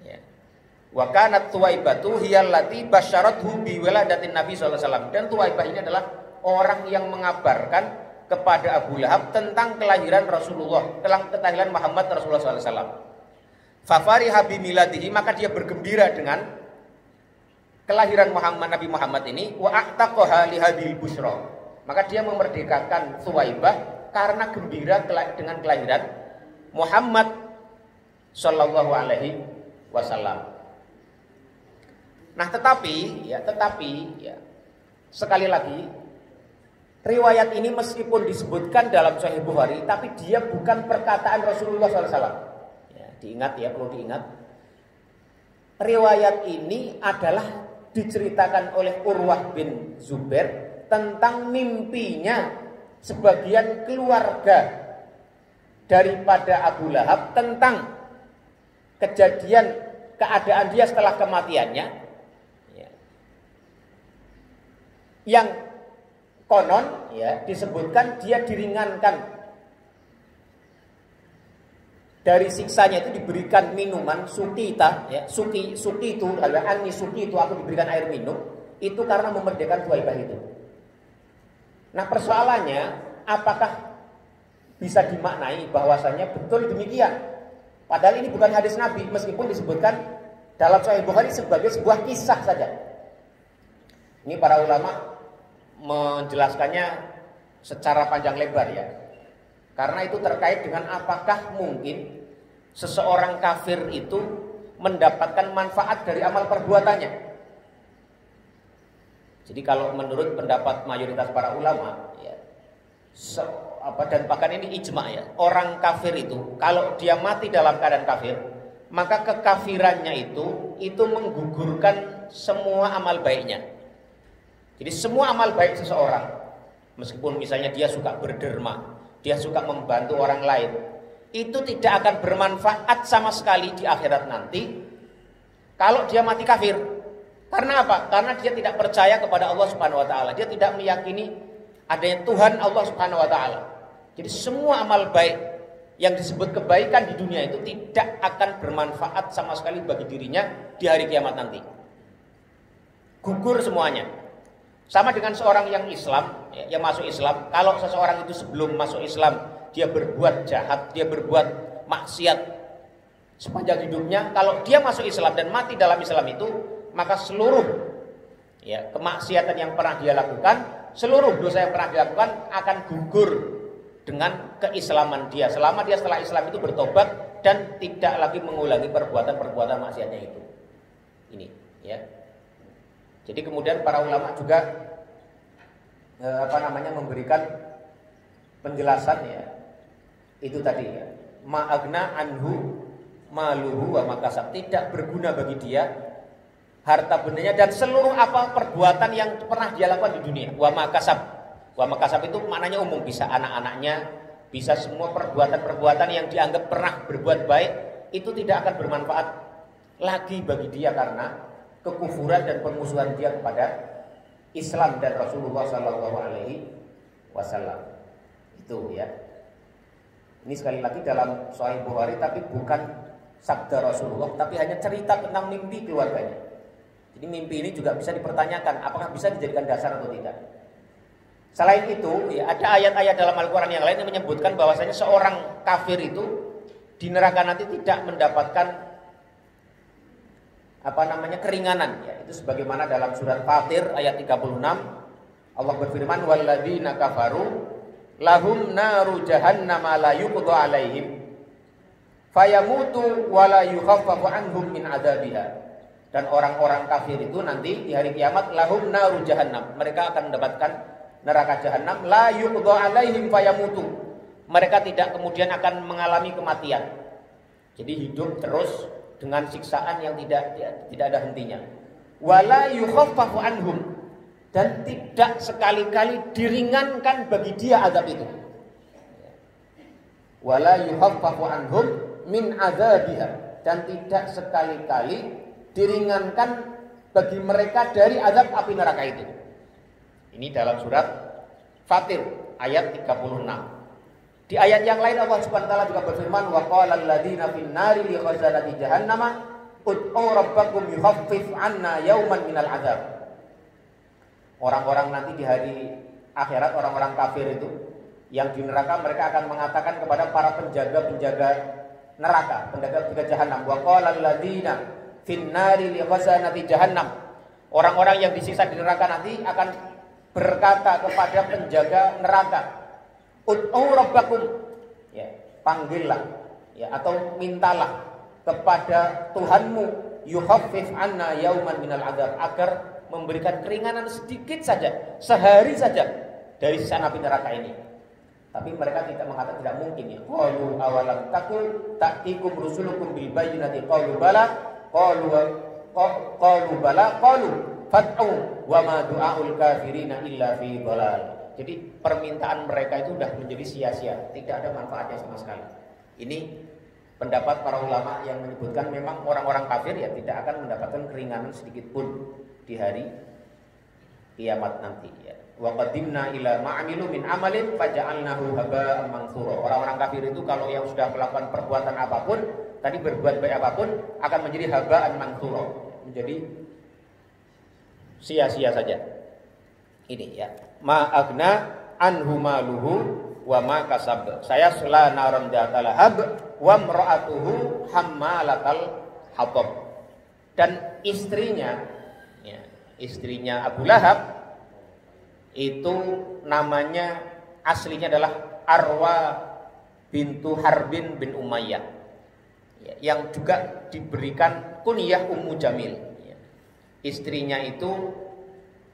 Ya. Wa kanat Suwaibatu hiyallati basyarathu bi wiladatin Nabi sallallahu alaihi wasallam. Dan Suwaibah ini adalah orang yang mengabarkan kepada Abu Lahab tentang kelahiran Rasulullah, tentang kelahiran Muhammad Rasulullah sallallahu alaihi wasallam. Fa fariha bi miladihi, maka dia bergembira dengan kelahiran Nabi Muhammad ini. Wa a'taqaha li hadhil busyra, maka dia memerdekakan Suwaibah karena gembira dengan kelahiran Muhammad sallallahu alaihi wasallam. Nah, tetapi sekali lagi riwayat ini meskipun disebutkan dalam Sahih Bukhari, tapi dia bukan perkataan Rasulullah SAW. diingat ya, perlu diingat. Riwayat ini adalah diceritakan oleh Urwah bin Zubair tentang mimpinya sebagian keluarga daripada Abu Lahab tentang kejadian keadaan dia setelah kematiannya, ya, yang konon ya disebutkan dia diringankan dari siksanya, itu diberikan minuman sukita, ya, suki itu adalah ani suki itu, aku diberikan air minum itu karena memerdekakan Thuwaibah itu. Nah persoalannya, apakah bisa dimaknai bahwasanya betul demikian? Padahal ini bukan hadis Nabi, meskipun disebutkan dalam Sahih Bukhari sebagai sebuah kisah saja. Ini para ulama menjelaskannya secara panjang lebar ya. Karena itu terkait dengan apakah mungkin seseorang kafir itu mendapatkan manfaat dari amal perbuatannya. Jadi kalau menurut pendapat mayoritas para ulama ya, dan bahkan ini ijma ya, orang kafir itu kalau dia mati dalam keadaan kafir, maka kekafirannya itu menggugurkan semua amal baiknya. Jadi semua amal baik seseorang, meskipun misalnya dia suka berderma, dia suka membantu orang lain, itu tidak akan bermanfaat sama sekali di akhirat nanti kalau dia mati kafir. Karena apa? Karena dia tidak percaya kepada Allah Subhanahu wa taala. Dia tidak meyakini adanya Tuhan Allah Subhanahu wa taala. Jadi semua amal baik yang disebut kebaikan di dunia itu tidak akan bermanfaat sama sekali bagi dirinya di hari kiamat nanti. Gugur semuanya. Sama dengan seorang yang Islam, yang masuk Islam, kalau seseorang itu sebelum masuk Islam dia berbuat jahat, dia berbuat maksiat sepanjang hidupnya, kalau dia masuk Islam dan mati dalam Islam itu, maka seluruh ya kemaksiatan yang pernah dia lakukan, seluruh dosa yang pernah dilakukan akan gugur dengan keislaman dia, selama dia setelah Islam itu bertobat dan tidak lagi mengulangi perbuatan-perbuatan maksiatnya itu. Ini ya. Jadi kemudian para ulama juga memberikan penjelasan ya. Itu tadi ya. Ma'agna anhu maluhu wa makasab, tidak berguna bagi dia harta bendanya dan seluruh apa perbuatan yang pernah dia lakukan di dunia. Wa makasab. Wa makasab itu maknanya umum, bisa anak-anaknya, bisa semua perbuatan-perbuatan yang dianggap pernah berbuat baik, itu tidak akan bermanfaat lagi bagi dia karena kekufuran dan permusuhan dia kepada Islam dan Rasulullah Sallallahu Alaihi Wasallam. Itu ya. Ini sekali lagi dalam Sahih Bukhari, tapi bukan sabda Rasulullah, tapi hanya cerita tentang mimpi keluarganya. Jadi mimpi ini juga bisa dipertanyakan apakah bisa dijadikan dasar atau tidak. Selain itu, ya, ada ayat-ayat dalam Al-Quran yang lain yang menyebutkan bahwasanya seorang kafir itu di neraka nanti tidak mendapatkan keringanan ya. Itu sebagaimana dalam surat Fatir ayat 36 Allah berfirman, walladzina kafaru lahum naru jahannam la yuqda alaihim fayamutu wa la yukhaffafu anhum min adzabiha. Dan orang-orang kafir itu nanti di hari kiamat lahum naru jahannam, mereka akan mendapatkan neraka jahanam, la yuqda alaihim fayamutu, mereka tidak kemudian akan mengalami kematian. Jadi hidup terus dengan siksaan yang tidak ada hentinya. Wala yukhaffafu anhum, dan tidak sekali-kali diringankan bagi dia azab itu. Wala yukhaffafu anhum min adzabiha, dan tidak sekali-kali diringankan bagi mereka dari azab api neraka itu. Ini dalam surat Fatir ayat 36. Di ayat yang lain Allah Subhanahu wa taala juga berfirman, wa qala alladziina fin nari li khazanati jahannam ud'u rabbakum yukhaffif 'anna yawman minal 'adzab. Orang-orang nanti di hari akhirat, orang-orang kafir itu yang di neraka, mereka akan mengatakan kepada para penjaga-penjaga neraka, penjaga-penjaga jahanam, wa qala alladziina fin nari li khazanati jahannam. Orang-orang yang disiksa di neraka nanti akan berkata kepada penjaga neraka, ud'u rabbakum, ya, panggillah ya, atau mintalah kepada Tuhanmu, yukhaffif anna yauman minal adzab, agar memberikan keringanan sedikit saja, sehari saja dari siksa api neraka ini. Tapi mereka tidak mengatakan tidak mungkin ya. Qalu awalam ta'tikum rusulukum bil bayyinati qalu bala qalu fad'u wa ma du'aul kafirina illa fi dhalal. Jadi permintaan mereka itu sudah menjadi sia-sia, tidak ada manfaatnya sama sekali. Ini pendapat para ulama yang menyebutkan memang orang-orang kafir ya tidak akan mendapatkan keringanan sedikit pun di hari kiamat nanti ya. Wa qadimna ila ma'amilu min amalin faja'alnahu haba'an mansura. Orang-orang kafir itu kalau yang sudah melakukan perbuatan apapun, tadi berbuat baik apapun, akan menjadi haba'an mansura, menjadi sia-sia saja. Ini ya. Ma agna anhu maluhu wa ma kasab. Saya sela naran dzata lahab wa imra'atuhu hammalatal hatab. Dan istrinya ya, istrinya Abu Lahab itu namanya aslinya adalah Arwa bintu Harbin bin Umayyah ya, yang juga diberikan kunyah Ummu Jamil ya. Istrinya itu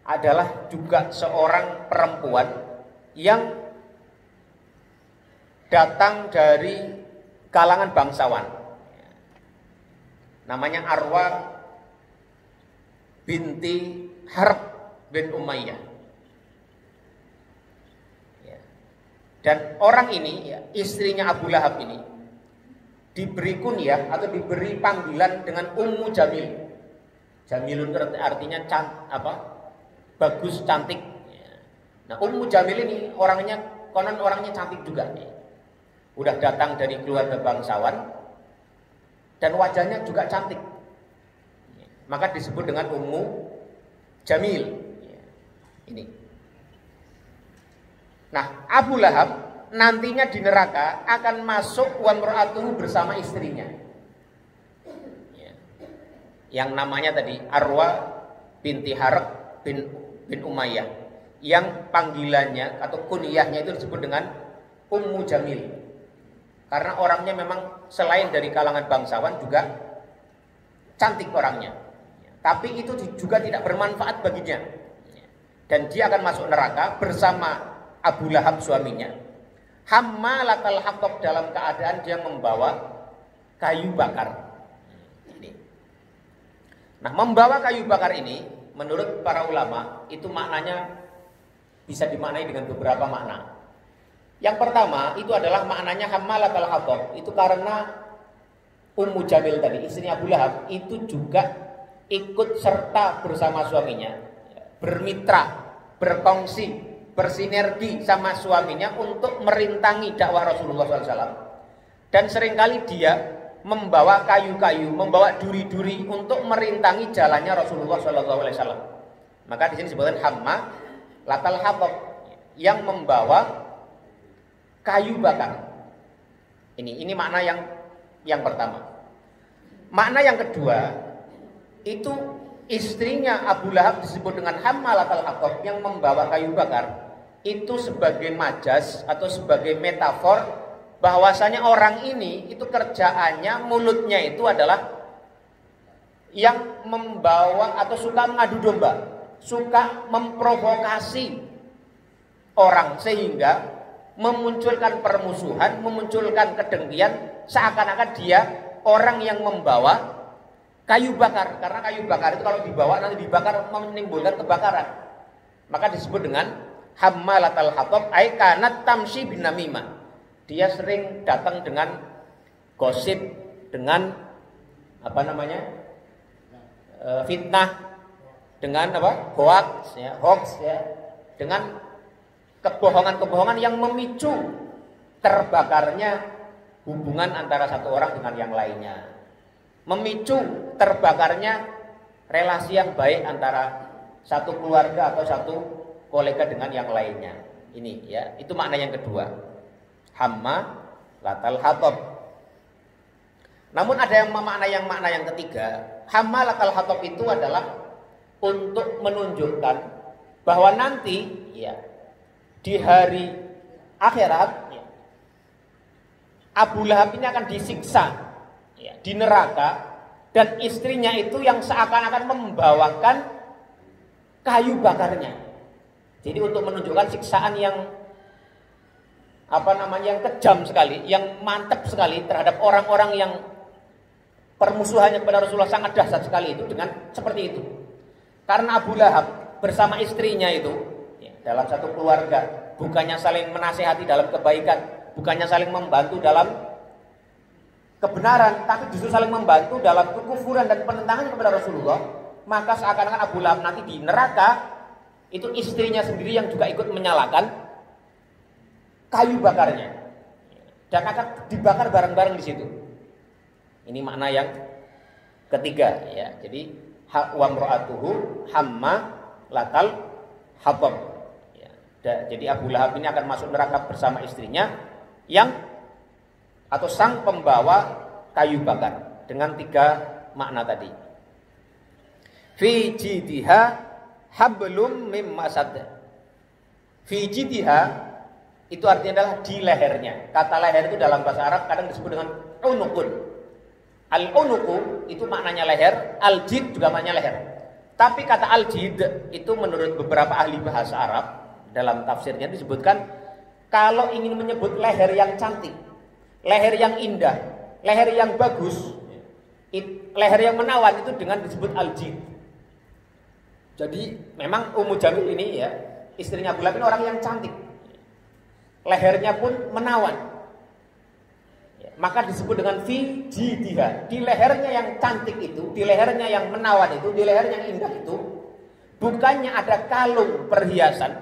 adalah juga seorang perempuan yang datang dari kalangan bangsawan ya. Namanya Arwa binti Harb bin Umayyah. Dan orang ini, ya, istrinya Abu Lahab ini, diberi kunyah atau diberi panggilan dengan Ummu Jamil. Jamilun artinya bagus, cantik. Nah, Ummu Jamil ini konon orangnya cantik juga. Udah datang dari keluarga bangsawan dan wajahnya juga cantik. Maka disebut dengan Ummu Jamil. Ini. Nah, Abu Lahab nantinya di neraka akan masuk wa imra'atuhu bersama istrinya. Ya. Yang namanya tadi Arwa binti Harb bin Umayyah. Yang panggilannya atau kunyahnya itu disebut dengan Ummu Jamil. Karena orangnya memang selain dari kalangan bangsawan juga cantik orangnya. Tapi itu juga tidak bermanfaat baginya. Dan dia akan masuk neraka bersama Abu Lahab suaminya. Hammalatal hatab, dalam keadaan dia membawa kayu bakar. Ini. Nah, membawa kayu bakar ini menurut para ulama itu maknanya bisa dimaknai dengan beberapa makna. Yang pertama itu adalah maknanya hammalatal hatab itu karena Ummu Jamil tadi, istrinya Abu Lahab, itu juga ikut serta bersama suaminya, bermitra, berkongsi, bersinergi sama suaminya untuk merintangi dakwah Rasulullah SAW. Dan seringkali dia membawa kayu-kayu, membawa duri-duri untuk merintangi jalannya Rasulullah SAW. Maka di sini disebutkan hamma latal hatab, yang membawa kayu bakar. Ini makna yang pertama. Makna yang kedua itu istrinya Abu Lahab disebut dengan hammalatal hatab, yang membawa kayu bakar. Itu sebagai majas atau sebagai metafor bahwasanya orang ini itu kerjaannya, mulutnya itu adalah yang membawa atau suka mengadu domba, suka memprovokasi orang sehingga memunculkan permusuhan, memunculkan kedengkian, seakan-akan dia orang yang membawa kayu bakar. Karena kayu bakar itu kalau dibawa nanti dibakar menimbulkan kebakaran. Maka disebut dengan hammalatal hatab ay kanat tamshi bin namimah. Dia sering datang dengan gosip, dengan fitnah, dengan hoax ya, dengan kebohongan-kebohongan yang memicu terbakarnya hubungan antara satu orang dengan yang lainnya, memicu terbakarnya relasi yang baik antara satu keluarga atau satu kolega dengan yang lainnya. Ini ya, itu makna yang kedua. Hamma latal hatab. Namun ada makna yang ketiga. Hamma latal hatab itu adalah untuk menunjukkan bahwa nanti ya di hari akhirat ya, Abu Lahab ini akan disiksa ya, di neraka, dan istrinya itu yang seakan-akan membawakan kayu bakarnya. Jadi untuk menunjukkan siksaan yang yang kejam sekali, yang mantap sekali terhadap orang-orang yang permusuhannya kepada Rasulullah sangat dahsyat sekali itu dengan seperti itu. Karena Abu Lahab bersama istrinya itu dalam satu keluarga bukannya saling menasehati dalam kebaikan, bukannya saling membantu dalam kebenaran, tapi justru saling membantu dalam kekufuran dan penentangan kepada Rasulullah. Maka seakan-akan Abu Lahab nanti di neraka itu istrinya sendiri yang juga ikut menyalakan kayu bakarnya dan akan dibakar bareng-bareng di situ. Ini makna yang ketiga ya. Jadi wa mra'atuhu hamma latal hatab. Ya. Jadi Abu Lahab ini akan masuk neraka bersama istrinya yang atau sang pembawa kayu bakar dengan 3 makna tadi. Fi jidiha hablum mim masad. Fi jidiha itu artinya adalah di lehernya. Kata leher itu dalam bahasa Arab kadang disebut dengan unuqun. Al-unuqu itu maknanya leher, al-jid juga maknanya leher. Tapi kata al-jid itu menurut beberapa ahli bahasa Arab dalam tafsirnya disebutkan kalau ingin menyebut leher yang cantik, leher yang indah, leher yang bagus, leher yang menawan itu dengan disebut al-jid. Jadi memang Ummu Jamil ini ya, istrinya Abu Lahab ini orang yang cantik. Lehernya pun menawan. Maka disebut dengan fi jidiha. Di lehernya yang cantik itu, di lehernya yang menawan itu, di lehernya yang indah itu, bukannya ada kalung perhiasan,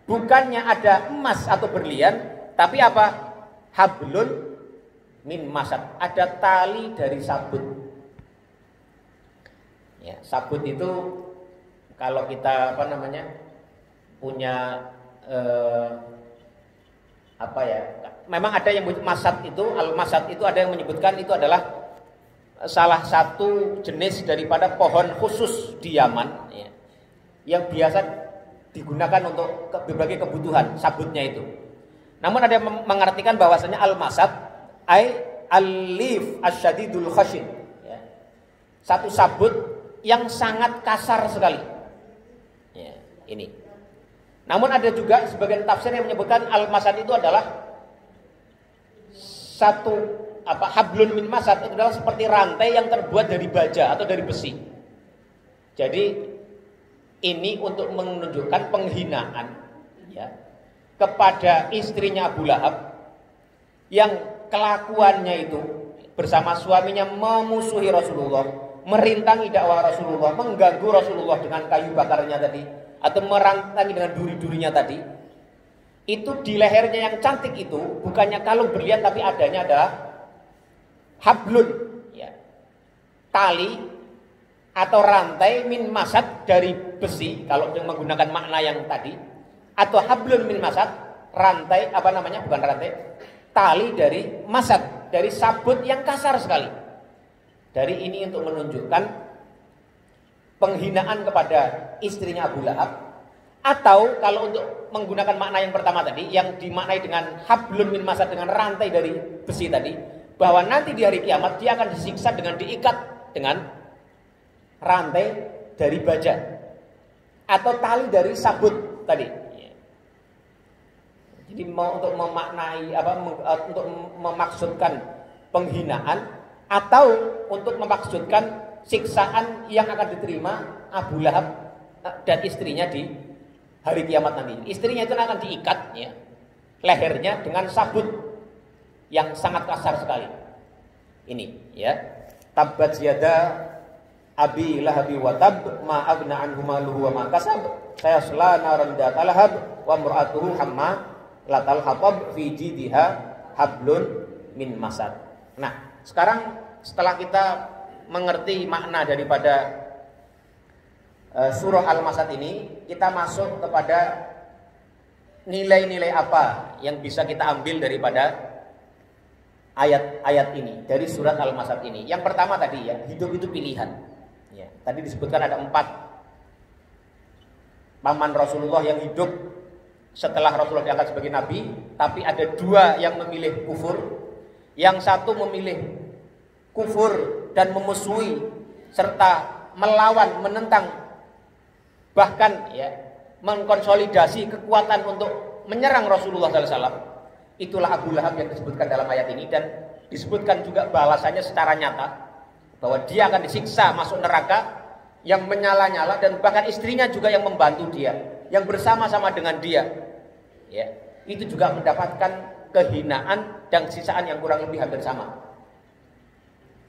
bukannya ada emas atau berlian, tapi apa? Hablun min masad. Ada tali dari sabut. Ya, sabut itu kalau kita punya memang ada yang masad itu, al-masad itu ada yang menyebutkan itu adalah salah satu jenis daripada pohon khusus di Yaman ya, yang biasa digunakan untuk berbagai kebutuhan sabutnya itu. Namun ada yang mengartikan bahwasanya al-masad ai al-lif asyadidul khashin ya. Satu sabut yang sangat kasar sekali. Ya, ini. Namun ada juga sebagian tafsir yang menyebutkan al-masad itu adalah satu hablun min masad itu adalah seperti rantai yang terbuat dari baja atau dari besi. Jadi ini untuk menunjukkan penghinaan ya kepada istrinya Abu Lahab yang kelakuannya itu bersama suaminya memusuhi Rasulullah, merintangi dakwah Rasulullah, mengganggu Rasulullah dengan kayu bakarnya tadi atau merantangi dengan duri-durinya tadi. Itu di lehernya yang cantik itu bukannya kalung berlian tapi adanya adalah hablun ya. Tali atau rantai min masad dari besi kalau menggunakan makna yang tadi, atau hablun min masad rantai bukan rantai, tali dari masad, dari sabut yang kasar sekali. Dari ini untuk menunjukkan penghinaan kepada istrinya Abu Lahab. Atau kalau untuk menggunakan makna yang pertama tadi, yang dimaknai dengan hablun min masad, dengan rantai dari besi tadi, bahwa nanti di hari kiamat dia akan disiksa dengan diikat dengan rantai dari baja atau tali dari sabut tadi. Jadi untuk memaknai untuk memaksudkan penghinaan atau untuk memaksudkan siksaan yang akan diterima Abu Lahab dan istrinya di hari kiamat nanti. Istrinya itu akan diikat ya, lehernya dengan sabut yang sangat kasar sekali. Ini ya. Tabbat yada abi lahabi wa tab ma aghna anhu maluhu wa ma kasab sayasla naran dzata lahab wa imra'atuhu hamma latal hatab fi jidiha hablun min masad. Nah, sekarang setelah kita mengerti makna daripada surah Al-Masad ini, kita masuk kepada nilai-nilai apa yang bisa kita ambil daripada ayat-ayat ini, dari surat Al-Masad ini. Yang pertama tadi ya, hidup itu pilihan ya. Tadi disebutkan ada 4 paman Rasulullah yang hidup setelah Rasulullah diangkat sebagai nabi, tapi ada 2 yang memilih kufur. Yang satu memilih kufur dan memusuhi serta melawan, menentang, bahkan ya mengkonsolidasi kekuatan untuk menyerang Rasulullah SAW. Itulah Abu Lahab yang disebutkan dalam ayat ini, dan disebutkan juga balasannya secara nyata bahwa dia akan disiksa masuk neraka yang menyala-nyala, dan bahkan istrinya juga yang membantu dia, yang bersama-sama dengan dia, ya, itu juga mendapatkan kehinaan dan sisaan yang kurang lebih hampir sama.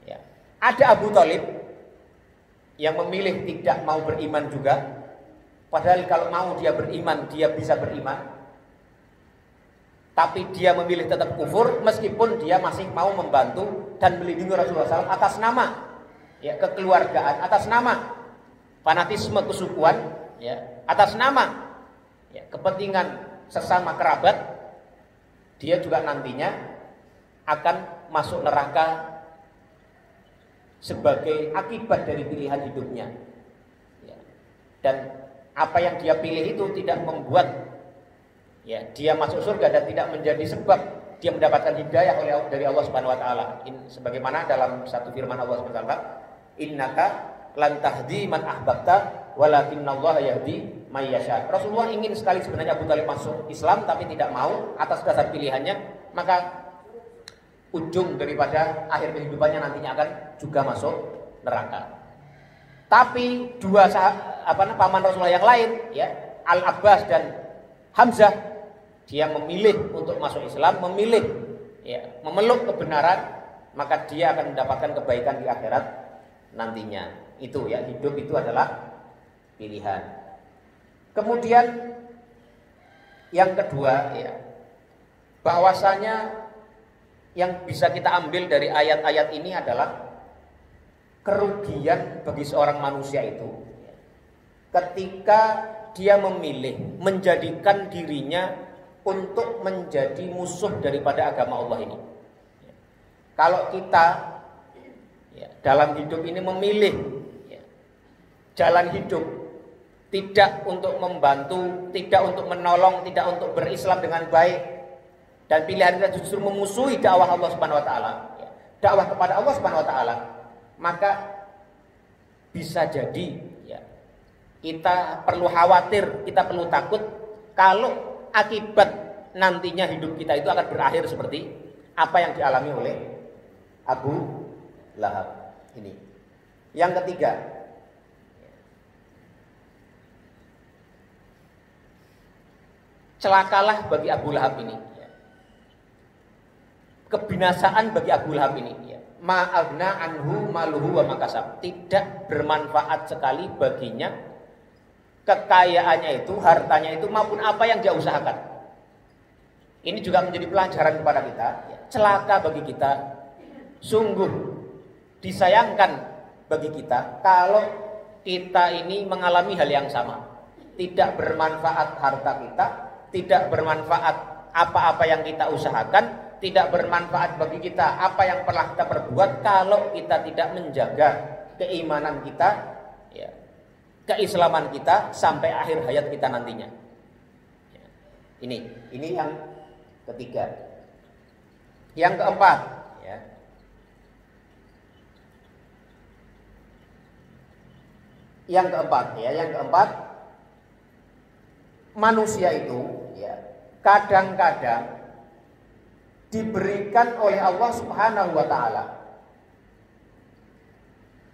Ya. Ada Abu Thalib yang memilih tidak mau beriman juga, padahal kalau mau dia beriman, dia bisa beriman, tapi dia memilih tetap kufur meskipun dia masih mau membantu dan melindungi Rasulullah SAW atas nama, ya, kekeluargaan, atas nama fanatisme kesukuan, ya, atas nama, ya, kepentingan sesama kerabat. Dia juga nantinya akan masuk neraka sebagai akibat dari pilihan hidupnya, ya. Dan apa yang dia pilih itu tidak membuat, ya, dia masuk surga dan tidak menjadi sebab dia mendapatkan hidayah dari Allah Subhanahu wa taala. Sebagaimana dalam satu firman Allah Subhanahu wa taala, "Innaka lan tahdi man ahbabta walakinallaha yahdi may yasha." Rasulullah ingin sekali sebenarnya Abu Thalib masuk Islam, tapi tidak mau atas dasar pilihannya, maka ujung daripada akhir kehidupannya nantinya akan juga masuk neraka. Tapi dua paman Rasulullah yang lain, ya, Al-Abbas dan Hamzah, dia memilih untuk masuk Islam, memilih, ya, memeluk kebenaran, maka dia akan mendapatkan kebaikan di akhirat nantinya. Itu, ya, hidup itu adalah pilihan. Kemudian yang kedua, ya, bahwasanya yang bisa kita ambil dari ayat-ayat ini adalah kerugian bagi seorang manusia itu ketika dia memilih menjadikan dirinya untuk menjadi musuh daripada agama Allah ini. Kalau kita, ya, dalam hidup ini memilih, ya, jalan hidup tidak untuk membantu, tidak untuk menolong, tidak untuk berislam dengan baik, dan pilihan kita justru memusuhi dakwah Allah Subhanahu wa taala, ya, dakwah kepada Allah Subhanahu wa taala, maka bisa jadi, ya, kita perlu khawatir, kita perlu takut kalau akibat nantinya hidup kita itu akan berakhir seperti apa yang dialami oleh Abu Lahab ini. Yang ketiga, celakalah bagi Abu Lahab ini, ya, kebinasaan bagi Abu Lahab ini, ya. Ma'agna anhu maluhu wa makasab. Tidak bermanfaat sekali baginya kekayaannya itu, hartanya itu, maupun apa yang dia usahakan. Ini juga menjadi pelajaran kepada kita, ya. Celaka bagi kita, sungguh disayangkan bagi kita kalau kita ini mengalami hal yang sama. Tidak bermanfaat harta kita, tidak bermanfaat apa-apa yang kita usahakan, tidak bermanfaat bagi kita apa yang pernah kita perbuat kalau kita tidak menjaga keimanan kita, ya, keislaman kita sampai akhir hayat kita nantinya. Ya. Ini yang ketiga. Yang keempat, ya, yang keempat, manusia itu, ya, kadang-kadang diberikan oleh Allah Subhanahu wa taala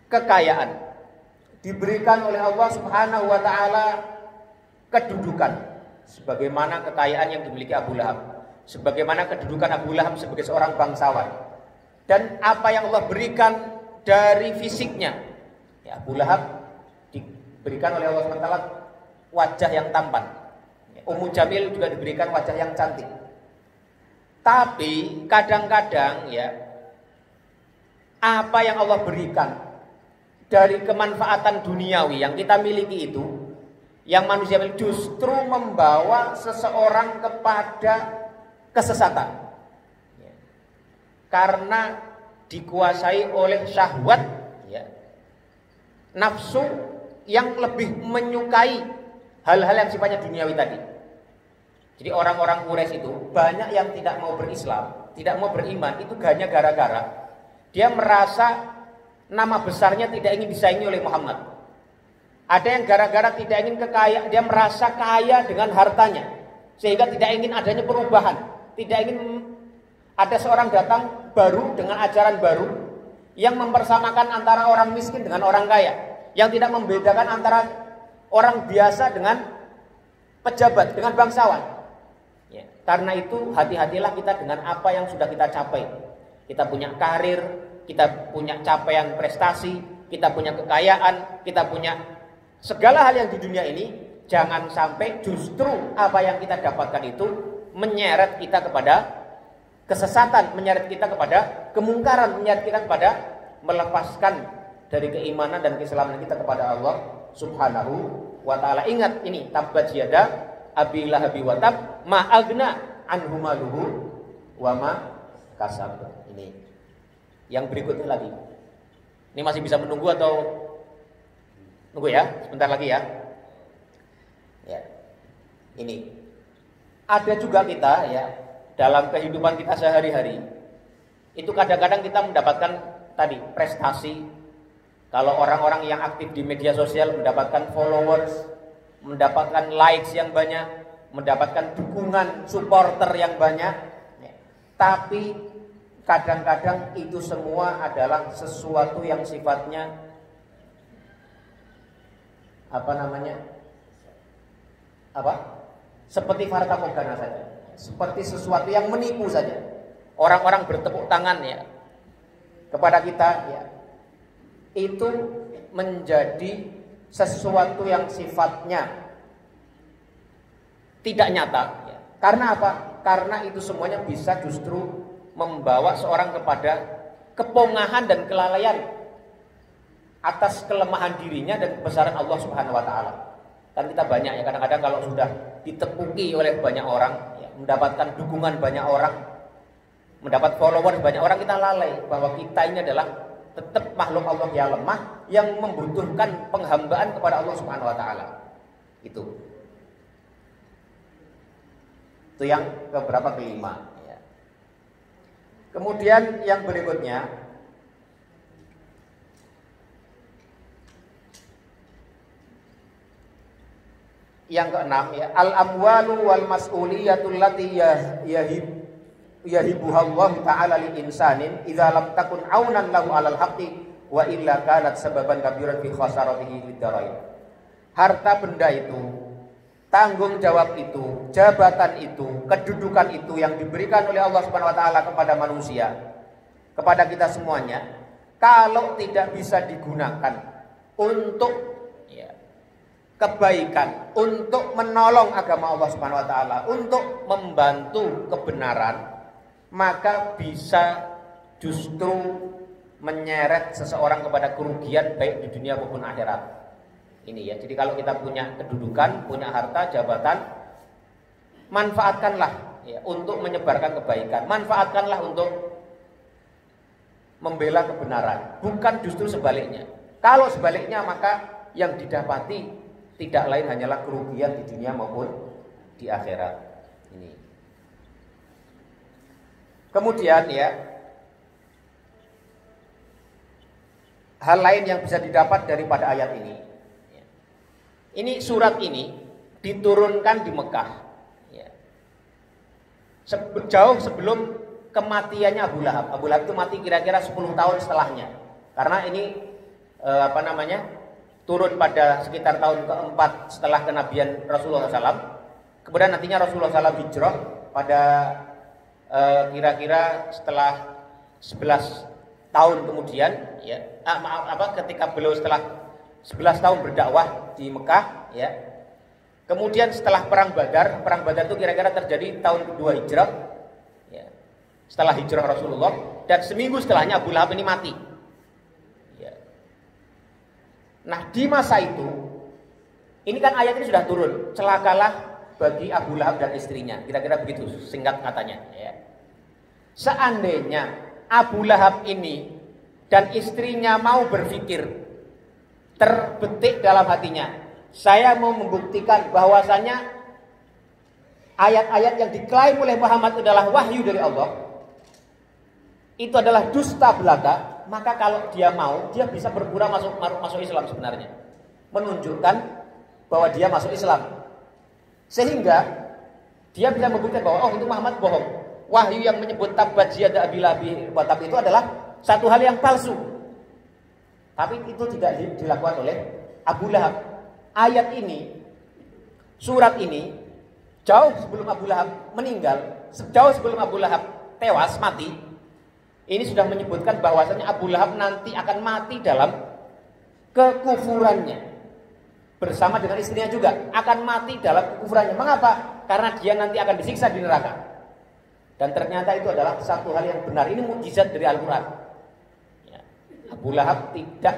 kekayaan, diberikan oleh Allah Subhanahu wa taala kedudukan, sebagaimana kekayaan yang dimiliki Abu Lahab, sebagaimana kedudukan Abu Lahab sebagai seorang bangsawan, dan apa yang Allah berikan dari fisiknya, ya, Abu Lahab diberikan oleh Allah Subhanahu wa taala wajah yang tampan, Ummu Jamil juga diberikan wajah yang cantik. Tapi kadang-kadang, ya, apa yang Allah berikan dari kemanfaatan duniawi yang kita miliki itu, yang manusia miliki, justru membawa seseorang kepada kesesatan, ya, karena dikuasai oleh syahwat, ya, nafsu yang lebih menyukai hal-hal yang sifatnya duniawi tadi. Jadi orang-orang Quraisy itu banyak yang tidak mau berislam, tidak mau beriman, itu hanya gara-gara dia merasa nama besarnya tidak ingin disaingi oleh Muhammad. Ada yang gara-gara tidak ingin kekayaan, dia merasa kaya dengan hartanya, sehingga tidak ingin adanya perubahan. tidak ingin ada seorang datang baru dengan ajaran baru yang mempersamakan antara orang miskin dengan orang kaya, yang tidak membedakan antara orang biasa dengan pejabat, dengan bangsawan. Ya, karena itu hati-hatilah kita dengan apa yang sudah kita capai. Kita punya karir, kita punya capaian prestasi, kita punya kekayaan, kita punya segala hal yang di dunia ini. Jangan sampai justru apa yang kita dapatkan itu menyeret kita kepada kesesatan, menyeret kita kepada kemungkaran, menyeret kita kepada melepaskan dari keimanan dan keislaman kita kepada Allah Subhanahu wa ta'ala. Ingat ini, tabbat yada abi lahabi wa tab ma agna anhu maluhu wa ma kasab. Ini yang berikutnya lagi. Ini masih bisa menunggu atau nunggu ya? Sebentar lagi ya. Ya. Ini ada juga kita ya dalam kehidupan kita sehari-hari. Itu kadang-kadang kita mendapatkan tadi prestasi. Kalau orang-orang yang aktif di media sosial mendapatkan followers, mendapatkan likes yang banyak, mendapatkan dukungan supporter yang banyak. Ya. Tapi kadang-kadang itu semua adalah sesuatu yang sifatnya seperti fata morgana saja, seperti sesuatu yang menipu saja. Orang-orang bertepuk tangan ya kepada kita ya, itu menjadi sesuatu yang sifatnya tidak nyata ya. Karena apa? Karena itu semuanya bisa justru membawa seorang kepada kepongahan dan kelalaian atas kelemahan dirinya dan kebesaran Allah Subhanahu wa ta'ala. Kan kita banyak ya, kadang-kadang kalau sudah ditepuki oleh banyak orang ya, mendapatkan dukungan banyak orang, mendapat followers banyak orang, kita lalai bahwa kita ini adalah tetap makhluk Allah yang lemah, yang membutuhkan penghambaan kepada Allah Subhanahu wa ta'ala. Itu yang keberapa, kelima ya. Kemudian yang berikutnya, yang keenam ya, al-amwalu wal mas'uliyatul lati yahibuha Allah ta'ala lil insanin idza lam takun aunan lahu 'alal haqqi wa illa kanat sababan kabiran fi khasaratihi lid darain. Harta benda itu, tanggung jawab itu, jabatan itu, kedudukan itu yang diberikan oleh Allah Subhanahu wa taala kepada manusia, kepada kita semuanya, kalau tidak bisa digunakan untuk kebaikan, untuk menolong agama Allah Subhanahu wa taala, untuk membantu kebenaran, maka bisa justru menyeret seseorang kepada kerugian baik di dunia maupun akhirat. Ini ya. Jadi kalau kita punya kedudukan, punya harta, jabatan, manfaatkanlah ya untuk menyebarkan kebaikan, manfaatkanlah untuk membela kebenaran, bukan justru sebaliknya. Kalau sebaliknya, maka yang didapati tidak lain hanyalah kerugian di dunia maupun di akhirat. Ini. Kemudian ya, hal lain yang bisa didapat daripada ayat ini. Ini surat ini diturunkan di Mekah. Ya. Jauh sebelum kematiannya Abu Lahab. Abu Lahab itu mati kira-kira 10 tahun setelahnya. Karena ini turun pada sekitar tahun keempat setelah kenabian Rasulullah SAW. Kemudian nantinya Rasulullah SAW hijrah pada kira-kira setelah 11 tahun kemudian ya. Ketika beliau setelah 11 tahun berdakwah di Mekah ya. Kemudian setelah perang Badar itu kira-kira terjadi tahun kedua hijrah ya. Setelah hijrah Rasulullah, dan seminggu setelahnya Abu Lahab ini mati. Nah, di masa itu, ini kan ayat ini sudah turun, celakalah bagi Abu Lahab dan istrinya, kira-kira begitu singkat katanya ya. Seandainya Abu Lahab ini dan istrinya mau berpikir, terbetik dalam hatinya, saya mau membuktikan bahwasanya ayat-ayat yang diklaim oleh Muhammad adalah wahyu dari Allah, itu adalah dusta belaka, maka kalau dia mau, dia bisa berpura masuk Islam sebenarnya, menunjukkan bahwa dia masuk Islam, sehingga dia bisa membuktikan bahwa itu Muhammad bohong. wahyu yang menyebut tabbat yada abi lahabin wa tab itu adalah satu hal yang palsu. Tapi itu tidak dilakukan oleh Abu Lahab. Ayat ini, surat ini, jauh sebelum Abu Lahab meninggal, jauh sebelum Abu Lahab tewas, mati, ini sudah menyebutkan bahwasanya Abu Lahab nanti akan mati dalam kekufurannya. Bersama dengan istrinya juga akan mati dalam kekufurannya. Mengapa? Karena dia nanti akan disiksa di neraka. Dan ternyata itu adalah satu hal yang benar. Ini mukjizat dari Al-Quran. Abu Lahab tidak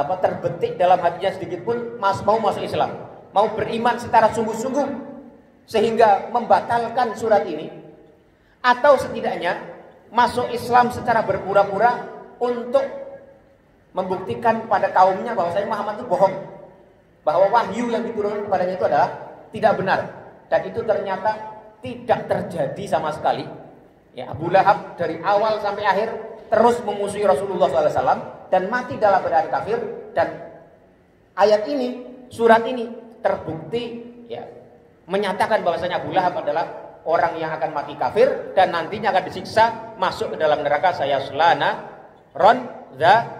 terbetik dalam hatinya sedikit pun mau masuk Islam, mau beriman secara sungguh-sungguh sehingga membatalkan surat ini, atau setidaknya masuk Islam secara berpura-pura untuk membuktikan pada kaumnya bahwasanya Muhammad itu bohong, bahwa wahyu yang diturunkan kepadanya itu adalah tidak benar. Dan itu ternyata tidak terjadi sama sekali. Ya, Abu Lahab dari awal sampai akhir terus memusuhi Rasulullah SAW dan mati dalam keadaan kafir. Dan ayat ini, surat ini terbukti ya, menyatakan bahwasanya Abu Lahab adalah orang yang akan mati kafir dan nantinya akan disiksa masuk ke dalam neraka, saya selana ron za